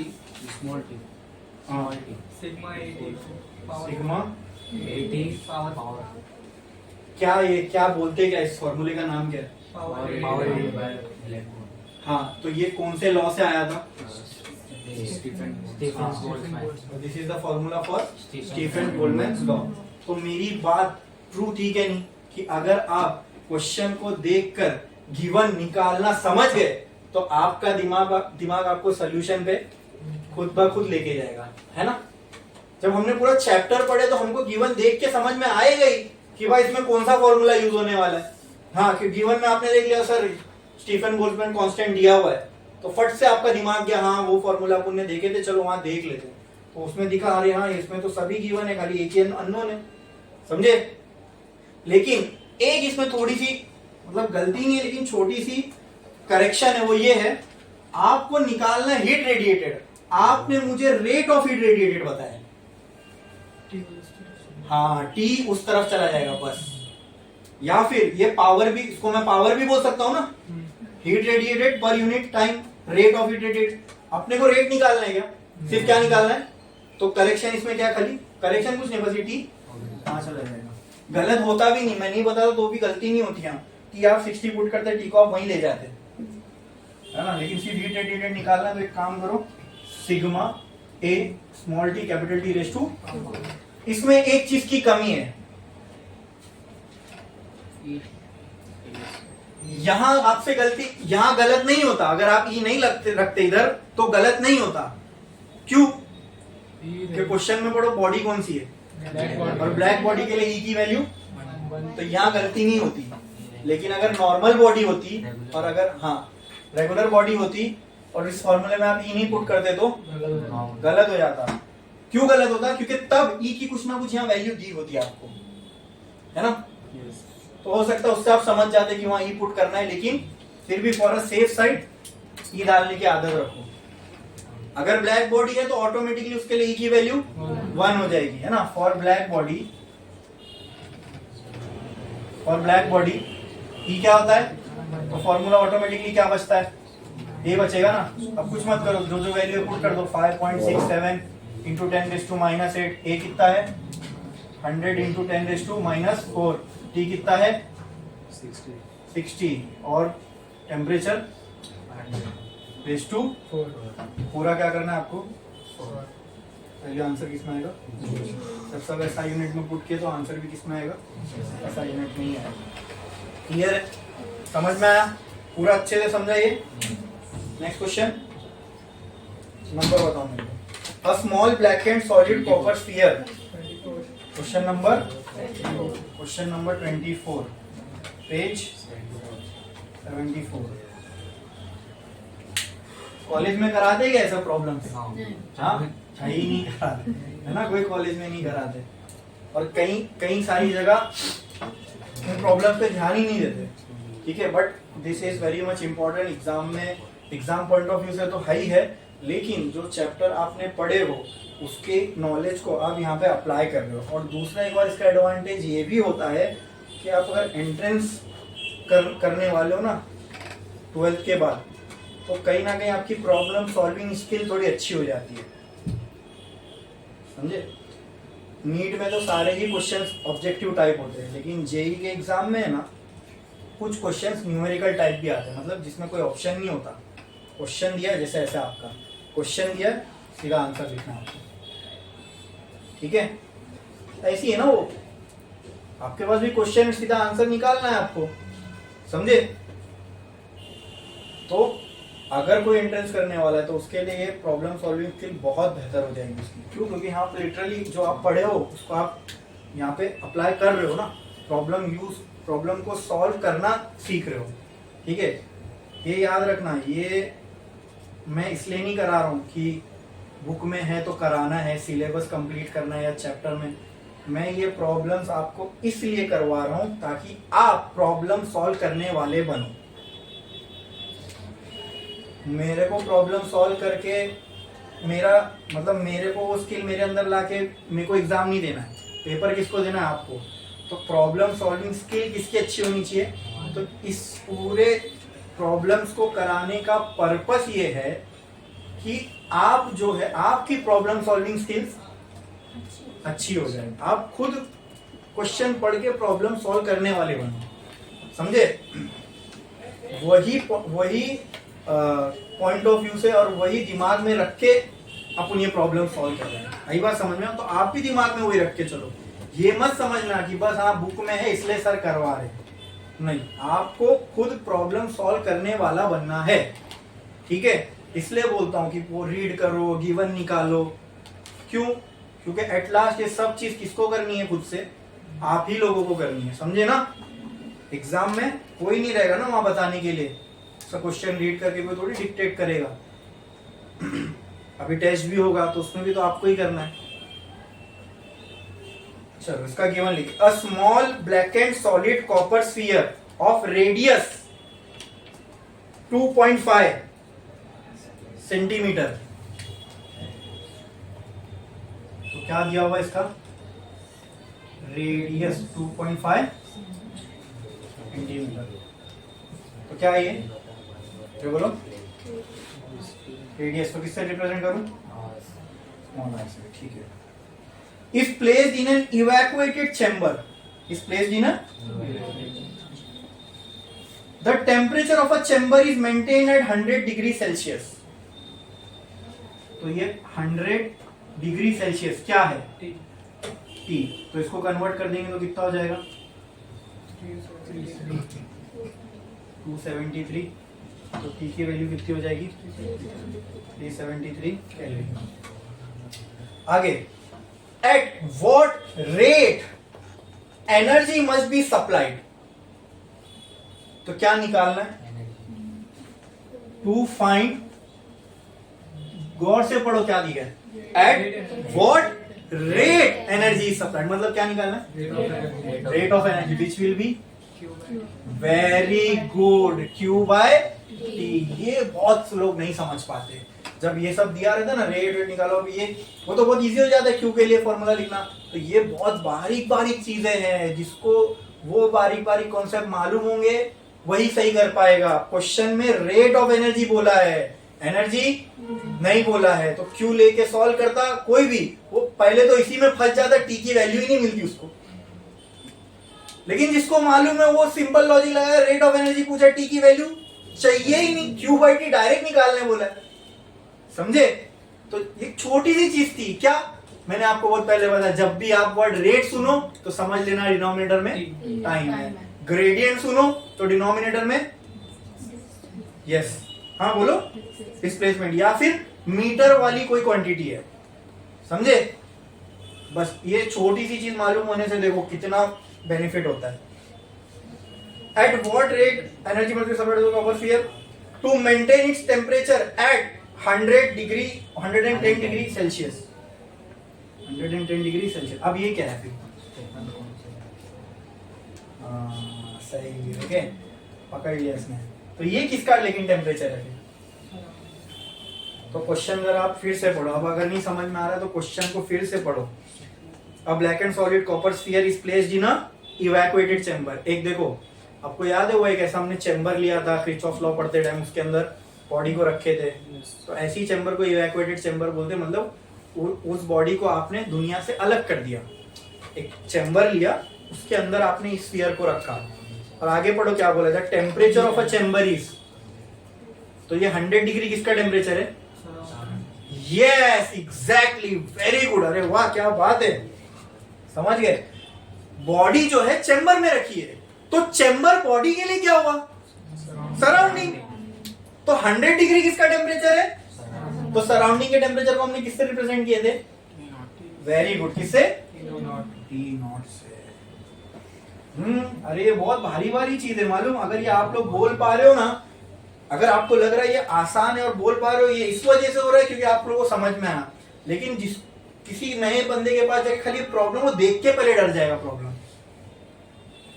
small t हाँ, सिग्मा सिग्मा 80 power क्या, ये क्या बोलते, क्या इस फॉर्मूले का नाम क्या है? power divided by electron। हाँ, तो ये कौन से लॉ से आया था? Stephen Boltzmann। This is the formula for Stephen Stephen Boltzmann law. तो मेरी बात ट्रू थी क्या नहीं, कि अगर आप क्वेश्चन को देखकर गिवन निकालना समझ गए तो आपका दिमाग आपको सोल्यूशन पे खुद ब खुद लेके जाएगा, है ना। जब हमने पूरा चैप्टर पढ़े तो हमको गिवन देख के समझ में आएगा ही कि भाई इसमें कौन सा फॉर्मूला यूज होने वाला है। हाँ, कि गिवन में आपने देख लिया सर स्टीफन बोल्ट्जमैन कांस्टेंट दिया हुआ है, तो फट से आपका दिमाग गया हाँ वो फॉर्मूला अपन ने देखे थे, चलो वहां देख लेते हैं। तो उसमें दिखा अरे हाँ इसमें तो सभी गिवन है, खाली एक ही अननोन है, समझे। लेकिन एक इसमें थोड़ी सी मतलब गलती नहीं है, लेकिन छोटी सी करेक्शन है, वो ये है आपको निकालना हीट रेडिएटेड, आपने मुझे रेट ऑफ हीट रेडिएटेड बताया। हाँ, टी उस तरफ चला जाएगा बस, या फिर ये पावर भी, इसको मैं पावर भी बोल सकता हूं ना, heat radiated per unit time rate of heat radiated. अपने को रेट निकालना है क्या? सिर्फ क्या निकालना है, तो करेक्शन इसमें क्या खाली करेक्शन कुछ नहीं, बस ये टी कहाँ चला जाएगा। गलत होता भी नहीं, मैं नहीं बताता तो भी गलती नहीं होती यहाँ कि आप 60 पुट करते टी को आप वहीं ले जाते है ना, लेकिन सिर्फ डी निकालना है। तो एक काम करो, sigma A small T capital T raise to, इसमें एक चीज की कमी है, यहां आपसे गलती, यहां गलत नहीं होता अगर आप ई नहीं रखते इधर तो गलत नहीं होता। क्यों? कि क्वेश्चन में पढ़ो बॉडी कौन सी है और ब्लैक बॉडी के लिए ई की वैल्यू, तो यहां गलती नहीं होती। लेकिन अगर नॉर्मल बॉडी होती और अगर हाँ रेगुलर बॉडी होती और इस फॉर्मूले में आप ई नहीं पुट करते तो गलत हो जाता। क्यों गलत होता? क्योंकि तब ई की कुछ ना कुछ यहाँ वैल्यू दी होती है आपको, है ना। तो हो सकता है उससे आप समझ जाते कि वहां ई पुट करना है, लेकिन फिर भी फॉर अ सेफ साइड ई डालने की आदत रखो। अगर ब्लैक बॉडी है तो ऑटोमेटिकली उसके लिए ई की वैल्यू 1 हो जाएगी, है ना। फॉर ब्लैक बॉडी ई क्या होता है, तो फॉर्मूला ऑटोमेटिकली क्या बचता है, ए बचेगा ना। अब कुछ मत करो, जो जो वैल्यू पुट कर दो, 5.67 इंटू 10⁻⁸ ए कितना है 100 इंटू 10⁻⁻⁴, टी कितना है 60 और टेम्परेचर रेस टू 4। पूरा क्या करना है आपको, पहले आंसर किसमें आएगा, जब सब ऐसा यूनिट में पुट किए तो आंसर भी किसमें आएगा, ऐसा यूनिट नहीं है। क्लियर है, समझ में आया, पूरा अच्छे से समझाइए। नेक्स्ट क्वेश्चन नंबर बताओ मेरे को, a small black and solid copper sphere, question number 24, page 74। College में कराते क्या ऐसा प्रॉब्लम? हाँ ही नहीं कराते, है ना, कोई कॉलेज में नहीं कराते। और कई सारी जगह प्रॉब्लम पे ध्यान ही नहीं देते, ठीक है। But this is very much important, exam में, एग्जाम पॉइंट ऑफ व्यू से तो है ही है, लेकिन जो चैप्टर आपने पढ़े हो उसके नॉलेज को आप यहाँ पे अप्लाई कर रहे हो। और दूसरा एक बार इसका एडवांटेज ये भी होता है कि आप अगर एंट्रेंस करने वाले हो ना 12th के बाद, तो कहीं ना कहीं आपकी प्रॉब्लम सॉल्विंग स्किल थोड़ी अच्छी हो जाती है, समझे। नीट में तो सारे ही क्वेश्चंस ऑब्जेक्टिव टाइप होते हैं, लेकिन जेई के एग्जाम में है ना कुछ क्वेश्चंस न्यूमेरिकल टाइप भी आते हैं, मतलब जिसमें कोई ऑप्शन नहीं होता, क्वेश्चन दिया जैसे ऐसे आपका क्वेश्चन दिया सीधा आंसर लिखना आपको, ठीक है। ऐसी है ना वो, आपके पास भी क्वेश्चन सीधा आंसर निकालना है आपको, समझे। तो अगर कोई एंट्रेंस करने वाला है तो उसके लिए प्रॉब्लम सॉल्विंग स्किल बहुत बेहतर हो जाएगी उसकी। क्यों? क्योंकि यहाँ पे लिटरली जो आप पढ़े हो उसको आप यहाँ पे अप्लाई कर रहे हो ना, प्रॉब्लम को सॉल्व करना सीख रहे हो, ठीक है। ये याद रखना, ये मैं इसलिए नहीं करा रहा हूँ कि बुक में है तो कराना है, सिलेबस कंप्लीट करना है या चैप्टर में। मैं ये प्रॉब्लम्स आपको इसलिए करवा रहा हूँ ताकि आप प्रॉब्लम सॉल्व करने वाले बनो। मेरे को प्रॉब्लम सॉल्व करके मेरे को वो स्किल मेरे अंदर लाके मेरे को एग्जाम नहीं देना है, पेपर किसको देना है, आपको। तो प्रॉब्लम सॉल्विंग स्किल किसकी अच्छी होनी चाहिए, तो इस पूरे प्रॉब्लम्स को कराने का पर्पस ये है कि आप जो है आपकी प्रॉब्लम सॉल्विंग स्किल्स अच्छी हो जाए, आप खुद क्वेश्चन पढ़ के प्रॉब्लम सॉल्व करने वाले बनो, समझे। वही पॉइंट ऑफ व्यू से और वही दिमाग में रख के अपन ये प्रॉब्लम सॉल्व कर रहे हैं। यही बात समझ में, तो आप भी दिमाग में वही रख के चलो। ये मत समझना कि बस हाँ बुक में है इसलिए सर करवा रहे, नहीं, आपको खुद प्रॉब्लम सॉल्व करने वाला बनना है, ठीक है। इसलिए बोलता हूँ कि वो रीड करो, गिवन निकालो। क्यों? क्योंकि एट लास्ट ये सब चीज किसको करनी है, खुद से आप ही लोगों को करनी है, समझे ना। एग्जाम में कोई नहीं रहेगा ना वहां बताने के लिए, सब क्वेश्चन रीड करके कोई थोड़ी डिक्टेट करेगा। अभी टेस्ट भी होगा तो उसमें भी तो आपको ही करना है। चलो इसका गिवन लिख, a small black and solid copper sphere of radius 2.5 centimetre. तो क्या दिया हुआ इसका, रेडियस 2.5 सेंटीमीटर। तो क्या है ये बोलो, रेडियस को किससे रिप्रेजेंट करूं, स्मॉल आई से, ठीक है। If placed in an evacuated chamber, is placed in a, the temperature of a chamber is maintain at 100 degree Celsius. तो ये 100 डिग्री सेल्सियस क्या है? टी। तो इसको कन्वर्ट कर देंगे तो कितना हो जाएगा? 273। तो टी की वैल्यू कितनी हो जाएगी? 373 केल्विन। आगे, eight what rate energy must be supplied. तो क्या निकालना है? टू फाइंड, गौर से पढ़ो क्या दिया है, at what rate energy is supplied, मतलब क्या निकालना है? Rate of energy which will be, very good, Q by T. ये बहुत लोग नहीं समझ पाते, जब ये सब दिया रहता है ना, रेट निकालो, ये वो तो बहुत इजी हो जाता है Q के लिए फॉर्मूला लिखना। तो ये बहुत बारीक बारीक चीजें हैं, जिसको वो बारीक बारीक कॉन्सेप्ट मालूम होंगे वही सही कर पाएगा। क्वेश्चन में रेट ऑफ एनर्जी बोला है, एनर्जी नहीं बोला है। तो Q लेके सॉल्व करता कोई भी, वो पहले तो इसी में फंस जाता, टी की वैल्यू ही नहीं मिलती उसको। लेकिन जिसको मालूम है वो सिंपल लॉजिक लगाया, रेट ऑफ एनर्जी पूछा, टी की वैल्यू चाहिए ही नहीं, Q बाई टी डायरेक्ट निकालने बोला है, समझे? तो एक छोटी सी चीज थी, क्या मैंने आपको बहुत पहले बताया, जब भी आप वर्ड रेट सुनो तो समझ लेना डिनोमिनेटर में टाइम है, ग्रेडियंट सुनो तो डिनोमिनेटर में यस, हाँ बोलो, डिस्प्लेसमेंट, या फिर मीटर वाली कोई क्वांटिटी है, समझे? बस ये छोटी सी चीज मालूम होने से देखो कितना बेनिफिट होता है। At what rate energy must be supplied to the troposphere to maintain its temperature at 110 degree Celsius, 110 degree Celsius. अब ये क्या है फिर? सही, ओके, पकड़ लिया इसने। तो ये किसका लेकिन टेम्परेचर है? तो क्वेश्चन अगर आप फिर से पढ़ो, अब अगर नहीं समझ में आ रहा है तो क्वेश्चन को फिर से पढ़ो। A black and solid copper sphere is placed in a evacuated chamber। एक देखो, आपको याद है वो एक ऐसा हमने चैम्बर लिया था क्रिचॉफ लॉ पढ़ते टाइम, उसके अंदर बॉडी को रखे थे। तो ऐसी चैम्बर को इवैक्यूएटेड चैम्बर बोलते, मतलब उस बॉडी को आपने दुनिया से अलग कर दिया। एक चैम्बर लिया, उसके अंदर आपने इस स्फीयर को रखा। और आगे पढ़ो क्या बोला था, temperature of a chamber is, तो ये 100 डिग्री किसका टेम्परेचर है? यस, एग्जैक्टली, वेरी गुड, अरे वाह क्या बात है, समझ गए। बॉडी जो है चैम्बर में रखी है, तो चैम्बर बॉडी के लिए क्या हुआ? सराउंडिंग। तो 100 डिग्री किसका टेम्परेचर है? तो सराउंडिंग के टेम्परेचर को हमने किससे रिप्रेजेंट किए थे? वेरी गुड, किससे? T0 से। अरे ये बहुत भारी भारी चीज है मालूम। अगर ये आप लोग बोल पा रहे हो ना, अगर आपको लग रहा है ये आसान है और बोल पा रहे हो, ये इस वजह से हो रहा है क्योंकि आप लोगों को समझ में आया। लेकिन जिस किसी नए बंदे के पास जाके खाली प्रॉब्लम वो देख के पहले डर जाएगा, प्रॉब्लम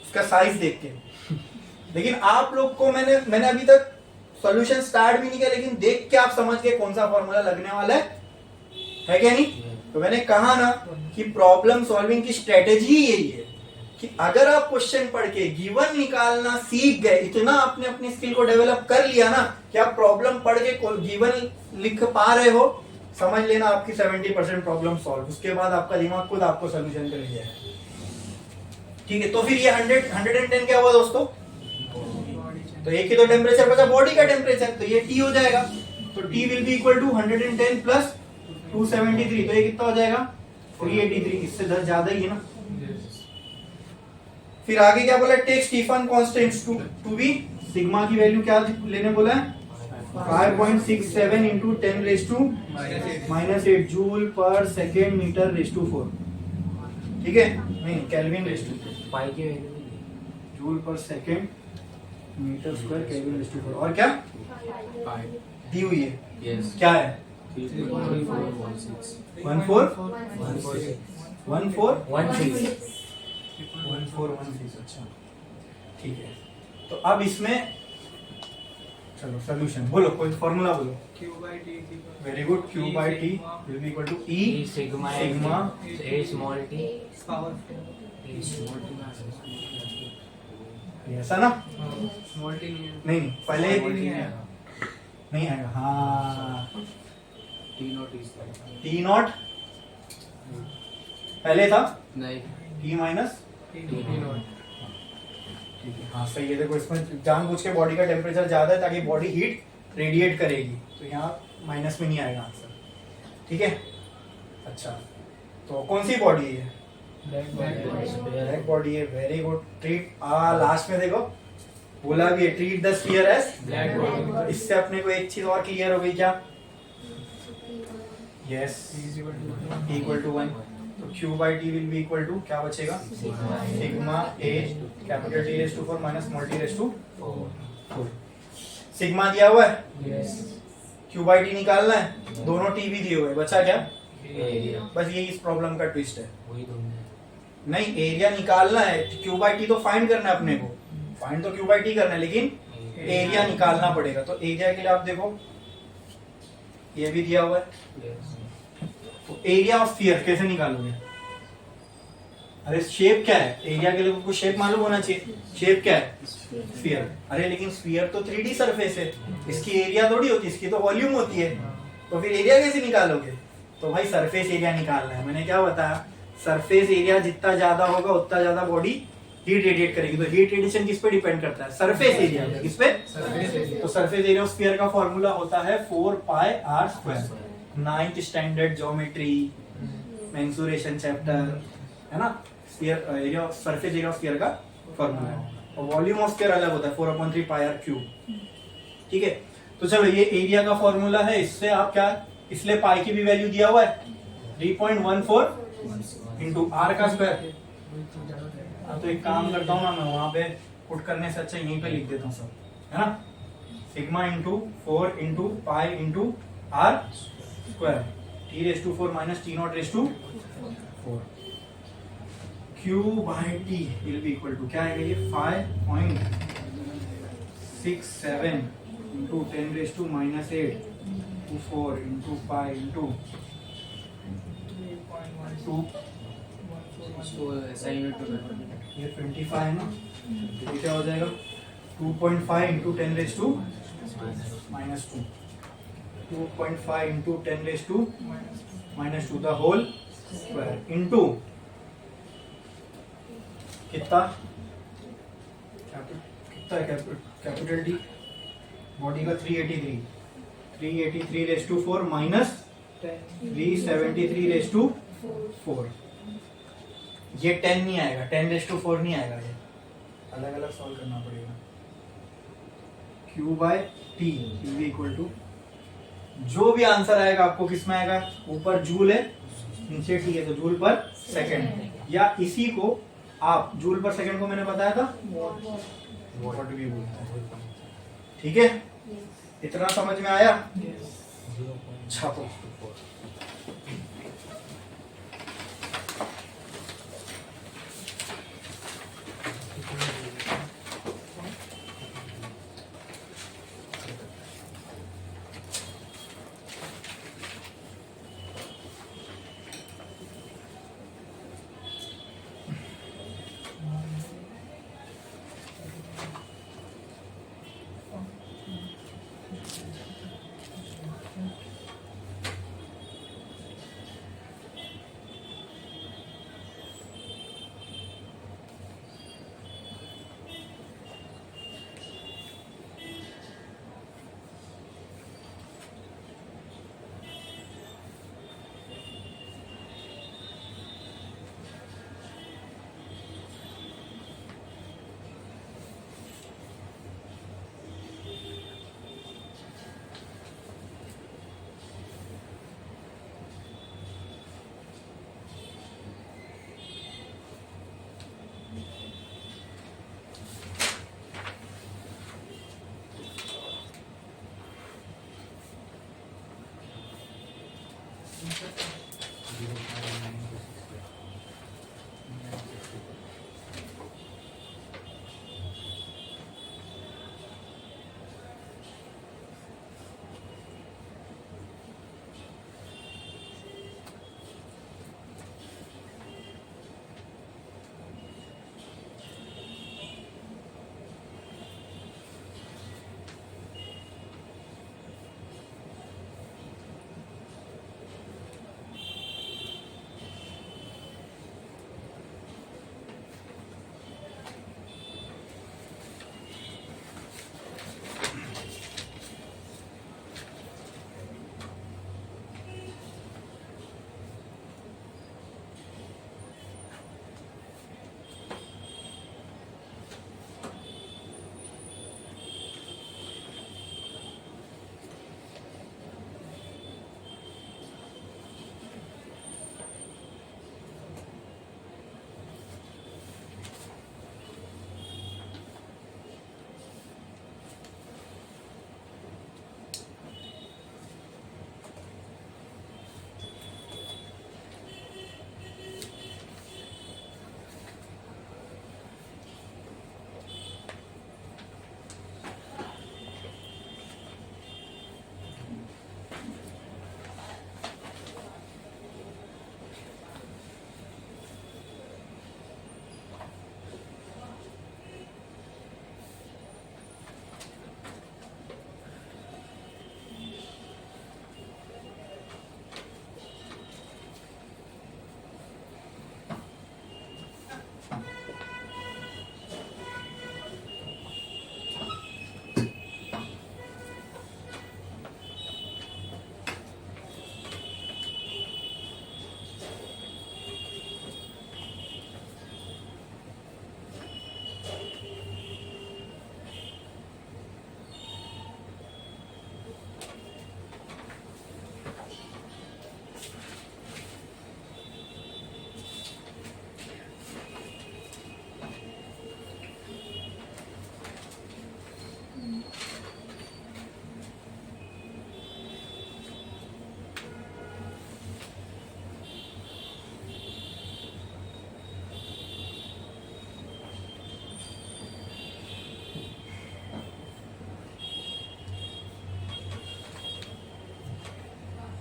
उसका साइज देख के। लेकिन आप लोग को मैंने अभी तक सॉल्यूशन स्टार्ट भी नहीं किया, लेकिन देख के आप समझ गए कौन सा फॉर्मूला लगने वाला है क्या नहीं? तो मैंने कहा ना कि प्रॉब्लम सॉल्विंग की स्ट्रेटेजी यही है कि अगर आप क्वेश्चन पढ़ के गिवन निकालना सीख गए, इतना आपने अपनी स्किल को डेवलप कर लिया ना कि आप प्रॉब्लम पढ़ के गिवन लिख पा रहे हो, समझ लेना आपकी 70% प्रॉब्लम सॉल्व। उसके बाद आपका दिमाग खुद आपको सोल्यूशन कर लिया है, ठीक है? तो फिर ये 110 क्या हुआ दोस्तों? तो एक ही तो टेम्परेचर बचा, बॉडी का टेम्परेचर, तो ये T हो जाएगा। तो T will be equal to 110 plus 273, तो ये कितना हो जाएगा? 383, इससे 10 ज्यादा ही है ना। फिर आगे क्या बोला? Take Stefan constants to be, sigma की वैल्यू क्या लेने बोला है? 5.67 into 10⁻⁻8 joule per second metre raise to 4, ठीक है? नहीं, केल्विन रेस टू 4, पाई की value joule per second metre square kelvin raise to 4। और क्या दी हुई है? यस, क्या है? 1416। अच्छा, ठीक है। तो अब इसमें चलो सोल्यूशन बोलो, कोई फॉर्मूला बोलो। Very good, Q by T will be equal to E sigma A small t A small t ऐसा ना? स्मॉल टी नहीं, पहले नहीं है। नहीं आएगा। हाँ, T not is T not पहले था नहीं टी माइनस टी नॉट हाँ सही है। देखो इसमें जानबूझ के बॉडी का टेम्परेचर ज्यादा है ताकि बॉडी हीट रेडिएट करेगी, तो यहाँ माइनस में नहीं आएगा आंसर। ठीक है, अच्छा तो कौन सी बॉडी है? ब्लैक बॉडी है। Very good. ट्रीट लास्ट में देखो बोला भी है treat the sphere as black body तो इससे अपने को एक चीज और क्लियर हो गई क्या? Yes, equal to 1। तो Q by T will be equal to क्या बचेगा? Sigma A capital T raise to 4 minus small t raise to 4। Sigma दिया हुआ है, Q by T निकालना है, दोनों T भी दिए हुए हैं, बचा क्या? बस यही इस प्रॉब्लम का ट्विस्ट है। नहीं, एरिया निकालना है, Q by T तो फाइंड करना है अपने को, फाइंड तो Q by T करना है, लेकिन एरिया निकालना पड़ेगा। तो एरिया के लिए आप देखो ये भी दिया हुआ है, तो एरिया ऑफ स्फीयर कैसे निकालोगे? अरे शेप क्या है? एरिया के लिए आपको शेप मालूम होना चाहिए। शेप क्या है? स्फीयर। अरे लेकिन स्फीयर तो 3D सरफेस है, इसकी एरिया थोड़ी होती है, इसकी तो वॉल्यूम होती है, तो फिर एरिया कैसे निकालोगे? तो भाई सरफेस एरिया निकालना है। मैंने क्या बताया, सरफेस एरिया जितना ज्यादा होगा उतना ज्यादा बॉडी हीट रेडिएट करेगी। तो हीट रेडिएशन किस पे डिपेंड करता है? सरफेस एरिया पे। किस पे? तो सरफेस एरिया ऑफ स्फीयर का फॉर्मूला होता है 4 पाई r square. 9th standard geometry mensuration chapter है ना। Sphere area, surface area of sphere का फॉर्मूला है, और वॉल्यूम ऑफ स्फीयर अलग होता है 4/3 पाई r क्यूब। ठीक है, तो चलो ये एरिया का फॉर्मूला है, इससे आप क्या, इसलिए पाई की भी वैल्यू दिया हुआ है 3.14 इंटू आर का स्क्वायर। तो एक काम करता हूँ ना, मैं वहां पे पुट करने से अच्छा यहीं पे लिख देता हूँ सब, है ना। Sigma into 4 into pi into R square T raise to 4 minus T naught raise to 4। Q by T will be equal to क्या आएगा ये 5.67 into 10 raise to minus 8 to 4 into pi into 2। ये 25 है ना, ये क्या हो जाएगा 2.5 into 10 raise to minus 2। 2.5 into 10 raise to minus 2 the whole square into कितना कैपिटल टी बॉडी का 383 raise to 4 minus 373 raise to 4। ये 10 नहीं आएगा, 10 रेज़ टू 4 नहीं आएगा, ये अलग अलग सॉल्व करना पड़ेगा। Q by T will be equal to जो भी आंसर आएगा आपको किस में आएगा, ऊपर जूल है नीचे टी है, तो जूल पर सेकंड, या इसी को आप जूल पर सेकंड को मैंने बताया था वॉट भी बोलते हैं। ठीक है, इतना समझ में आया? अच्छा तो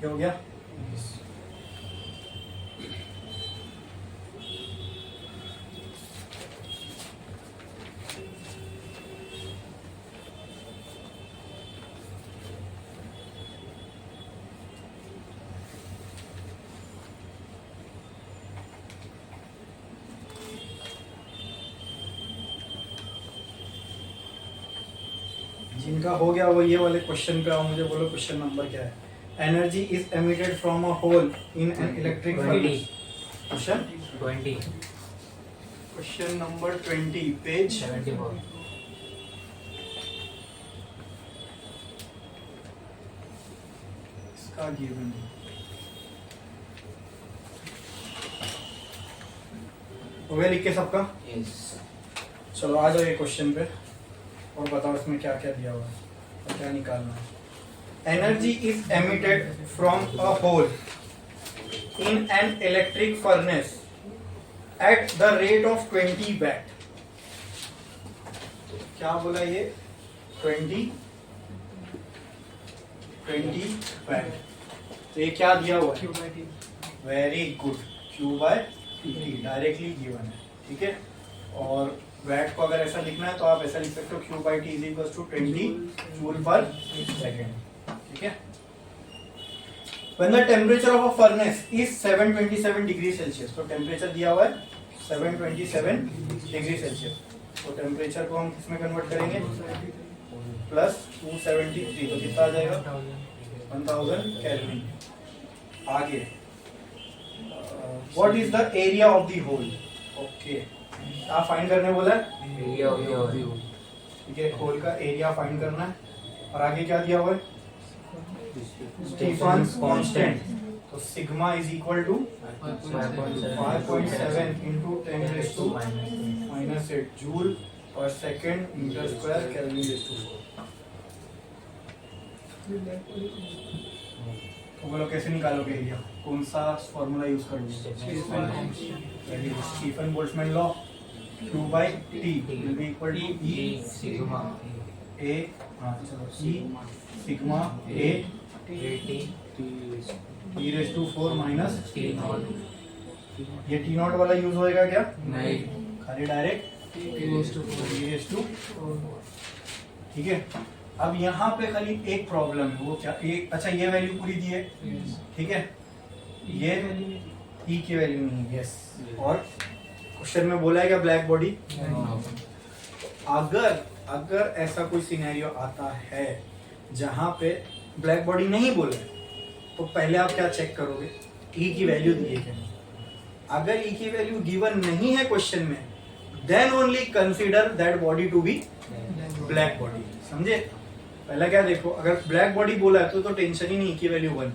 ओके हो गया? जिनका हो गया वो ये वाले क्वेश्चन पे आओ, मुझे बोलो क्वेश्चन नंबर क्या है. Energy is emitted from a hole in an electric 20. Furnace. Question 20. Question number 20 page 74. इसका गिवन हो गया लिख के सबका. Yes. चलो आ जाओ ये क्वेश्चन पे और बताओ इसमें क्या क्या दिया हुआ है और क्या निकालना है. Energy is emitted from a hole in an electric furnace at the rate of 20 watt. क्या बोला ये? 20 वैट. तो ये क्या दिया हुआ है? Very good. Q by T directly given है. ठीक है. और वैट को अगर ऐसा लिखना है तो आप ऐसा लिख सकते हो Q by T is equal to 20 joule per second. ठीक है. When the temperature of a furnace is 727 degree Celsius, तो टेम्परेचर दिया हुआ है 727 डिग्री सेल्सियस. तो टेम्परेचर को हम किसमें कन्वर्ट करेंगे? प्लस 273, तो कितना आ जाएगा? 1000 केल्विन. आगे what is the area of the hole? Okay, क्या फाइंड करने बोला है? Area of the hole. ठीक है, होल का एरिया फाइंड करना है. और आगे क्या दिया हुआ है? Stefan's constant. तो sigma is equal to 5.7 into 10⁻⁻8 joule per second metre square kelvin raise to 4. तो बोलो कैसे निकालोगे एरिया? कौन सा फॉर्मूला यूज करोगे? Stefan Boltzmann law. Q by T will be equal to E Sigma. A. हाँ चलो E sigma A T. T raise to 4 minus T naught. ये T नॉट वाला यूज होएगा क्या? नहीं. खाली डायरेक्ट T रेज़ टू. ठीक है. अब यहाँ पे खाली एक प्रॉब्लम है. वो क्या? एक अच्छा ये वैल्यू पूरी दी है. ठीक है. ये E की वैल्यू नहीं है. यस. और क्वेश्चन में बोला है क्या ब्लैक बॉडी? अगर ऐसा कोई सिनेरियो आता है जहां पे ब्लैक बॉडी नहीं बोला है तो पहले आप क्या चेक करोगे? E की वैल्यू दी है क्या नहीं. अगर E की वैल्यू गिवन नहीं है क्वेश्चन में, then only consider that body to be black body. समझे? पहला क्या देखो, अगर ब्लैक बॉडी बोला है तो टेंशन ही नहीं. E की वैल्यू 1.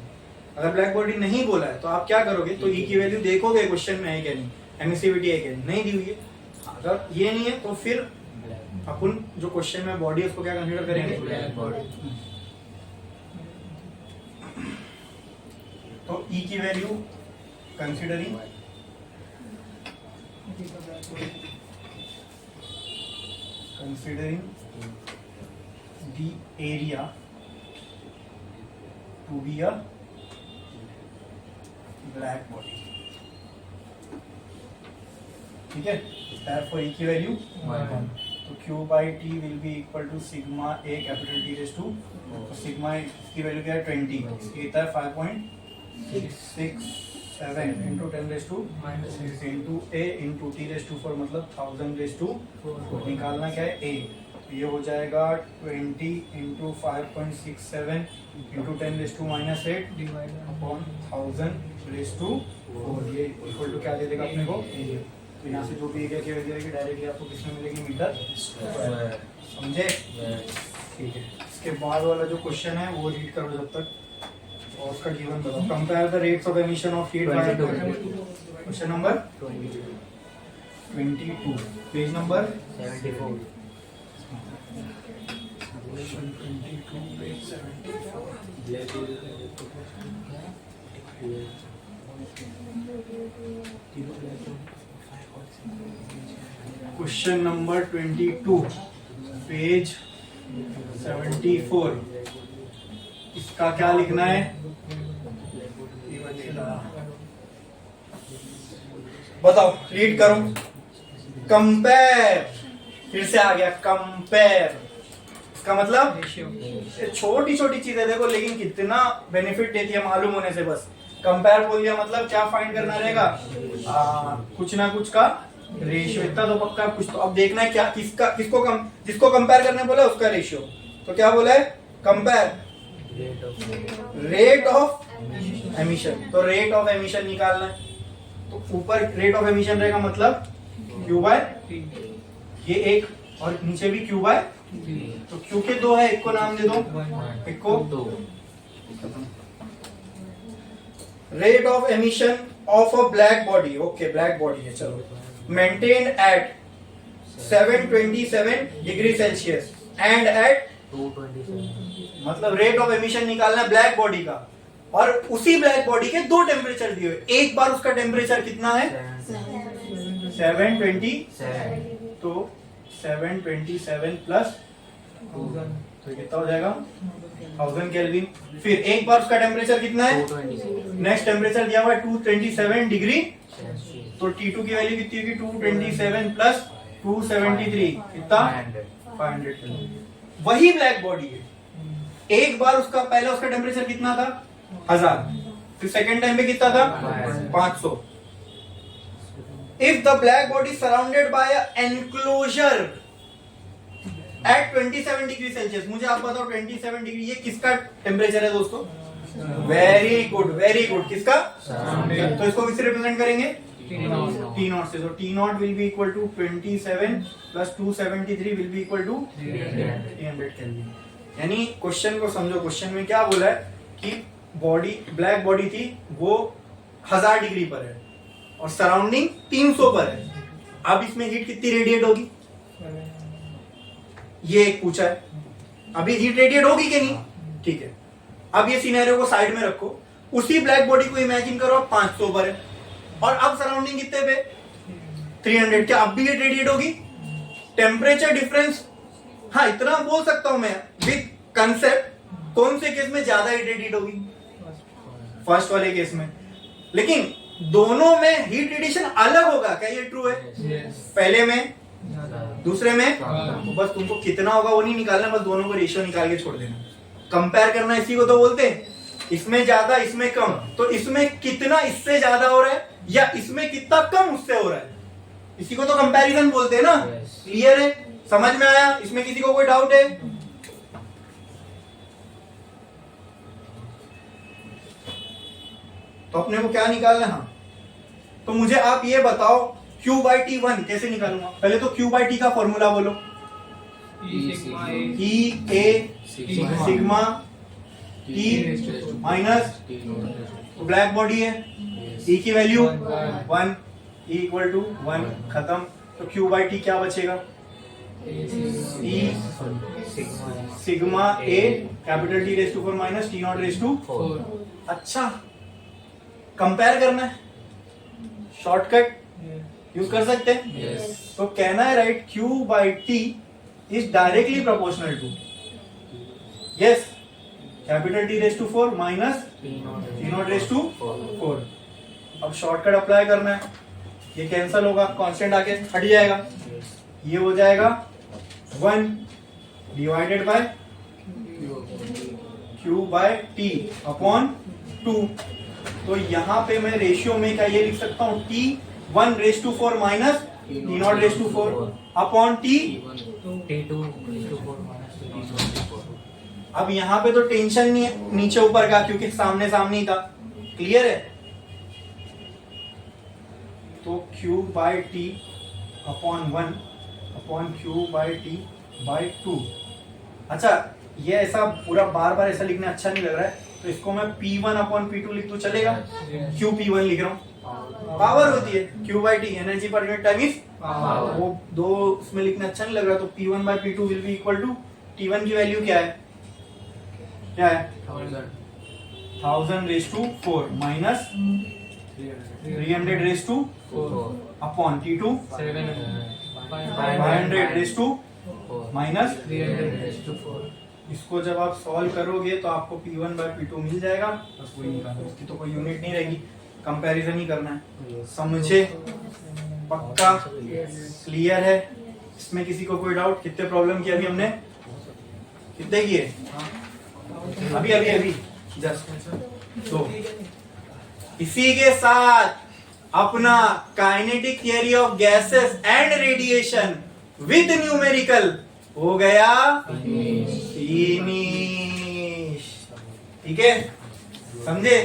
अगर ब्लैक बॉडी नहीं बोला है तो आप क्या करोगे? तो E की वैल्यू देखोगे क्वेश्चन में है क्या नहीं, एमिसिविटी है क्या नहीं दी हुई है. अगर ये नहीं है तो फिर अपन जो क्वेश्चन में बॉडी है उसको क्या कंसीडर करेंगे? Black body. तो E की value considering the area to be a black body. ठीक है. therefore E की वैल्यू 1. तो Q by T will be equal to sigma A capital T raise to. तो सिग्मा की वैल्यू क्या है? 20. इसकी कितना है? 5.67 into 10 raise to into A into T raise to 4 मतलब 1000 रेज़ टू 4. निकालना क्या है? A. तो ये हो जाएगा 20 into 5.67 into 10 raise to -8 upon 1000 raise to 4. ये इक्वल टू क्या दे देगा अपने को? तो यहाँ से जो भी एरिया की वैल्यू रहेगी डायरेक्टली आपको किसमें मिलेगी? Metre square. समझे? ठीक है. इसके बाद वाला जो क्वेश्चन है वो रीड करो जब तक और उसका गिवन बताओ. Compare the rates of emission of heat. Question number 22 page number 74. Question 22 page 74. Question number 22 page 74. इसका क्या लिखना है? बताओ, रीड करो। कंपेयर, फिर से आ गया कंपेयर। इसका मतलब रेशियो। छोटी छोटी चीजें देखो, लेकिन कितना बेनिफिट देती है मालूम होने से। बस कंपेयर बोल दिया मतलब क्या फाइंड करना रहेगा, कुछ ना कुछ का रेशियो। इतना तो पक्का कुछ। तो अब देखना है क्या, जिसको कंपेयर करने बोला उसका रेशियो। तो क्या बोला है, कंपेयर रेट ऑफ एमिशन। तो रेट ऑफ एमिशन निकालना है, तो ऊपर रेट ऑफ एमिशन रहेगा मतलब क्यू बाय ये एक, और नीचे भी क्यू बाय। तो क्यू के दो है, एक को नाम दे दो, एक को दो। Rate of emission of a black body, okay black body है, चलो। Maintain at 727 degree Celsius and at 227 मतलब रेट ऑफ एमिशन निकालना है ब्लैक बॉडी का, और उसी ब्लैक बॉडी के दो टेम्परेचर दिए हुए। एक बार उसका टेम्परेचर कितना है 727, तो 727 प्लस तो कितना हो जाएगा 1000 केल्विन। फिर एक बार उसका टेम्परेचर कितना है, 227 नेक्स्ट टेम्परेचर दिया हुआ है 227 डिग्री, तो T2 की वैल्यू कितनी होगी 227 प्लस 273 कितना 500 केल्विन। वही ब्लैक बॉडी है, एक बार उसका पहला उसका टेम्परेचर कितना था 1000, फिर सेकेंड टाइम पे कितना था 500। If the black body surrounded by enclosure at 27 degree Celsius, मुझे आप बताओ 27 डिग्री ये किसका टेम्परेचर है दोस्तों, वेरी गुड वेरी गुड, किसका, तो इसको किससे रिप्रेजेंट करेंगे T नॉट से। तो T naught will be equal to 27 plus 273 will be equal to 300 kelvin. यानी क्वेश्चन को समझो, क्वेश्चन में क्या बोला है कि बॉडी ब्लैक बॉडी थी वो 1000 डिग्री पर है और सराउंडिंग 300 पर है। अब इसमें हीट कितनी रेडिएट होगी, ये एक पूछा है। अभी हीट रेडिएट होगी कि नहीं, ठीक है। अब ये सिनेरियो को साइड में रखो, उसी ब्लैक बॉडी को इमेजिन करो 500 पर है और अब सराउंडिंग कितने पे 300, क्या अब भी हीट रेडिएट होगी, टेम्परेचर डिफरेंस। हाँ इतना बोल सकता हूं मैं विद कंसेप्ट, कौन से केस में ज्यादा हीट रेडिएट होगी, फर्स्ट वाले केस में। लेकिन दोनों में हीट रेडिएशन अलग होगा, क्या ये ट्रू है, पहले में दूसरे में, तो बस तुमको कितना होगा वो नहीं निकालना, बस दोनों को रेशियो निकाल के छोड़ देना। कंपेयर करना इसी को तो बोलते हैं, इसमें ज्यादा इसमें कम, तो इसमें कितना इससे ज्यादा हो रहा है या इसमें कितना कम उससे हो रहा है, इसी को तो कंपैरिजन बोलते हैं ना। क्लियर है, समझ में आया, इसमें किसी को कोई डाउट है, तो अपने को क्या निकालना है। तो मुझे आप ये बताओ Q/T1 कैसे निकालूंगा। पहले तो Q/T का फॉर्मूला बोलो, E A sigma T minus black body है, E की वैल्यू 1, E इक्वल टू 1, खत्म। तो Q/T क्या बचेगा, E sigma A capital T raise to 4 minus T naught raise to 4। अच्छा कंपेयर करना है, शॉर्टकट यूज कर सकते हैं। तो कहना है right Q/T is directly proportional to yes capital T raise to 4 minus T naught raise to 4। अब शॉर्टकट अप्लाई करना है, ये कैंसिल होगा, कांस्टेंट आके हट जाएगा, ये हो जाएगा 1 डिवाइडेड बाय Q/T अपॉन 2। तो यहाँ पे मैं रेशियो में क्या ये लिख सकता हूँ T1 raise to 4 minus T naught raise to 4 upon T। T2 raise to 4 minus T naught raise to 4। अब यहाँ पे तो टेंशन नहीं है नीचे ऊपर का, क्योंकि सामने सामने ही था। क्लियर है, तो Q/T upon 1 upon Q/T bye 2। अच्छा ये ऐसा पूरा बार बार ऐसा लिखना अच्छा नहीं लग रहा है, तो इसको मैं P1 अपॉन P2 लिख दूं, चलेगा। Q P1 लिख रहा हूँ, पावर होती है Q/T energy per unit time is power. वो दो उसमें लिखना अच्छा नहीं लग रहा, तो P1 by P2 will be equal to T1 की वैल्यू क्या है, क्या है 1000 raise to 4 minus 300 raise to 4 upon T2 500 raise to minus 300 raise to 4 इसको जब आप सॉल्व करोगे तो आपको P1 by P2 मिल जाएगा, बस वही निकालना, इसकी तो कोई यूनिट नहीं रहेगी, कंपैरिजन ही करना है। समझे? पक्का क्लियर है? इसमें किसी को कोई डाउट? कितने प्रॉब्लम किए अभी हमने? कितने किए? अभी अभी अभी जस्ट 2। इसी के साथ अपना kinetic theory of gases and radiation with numerical हो गया फिनिश। ठीक है, समझे?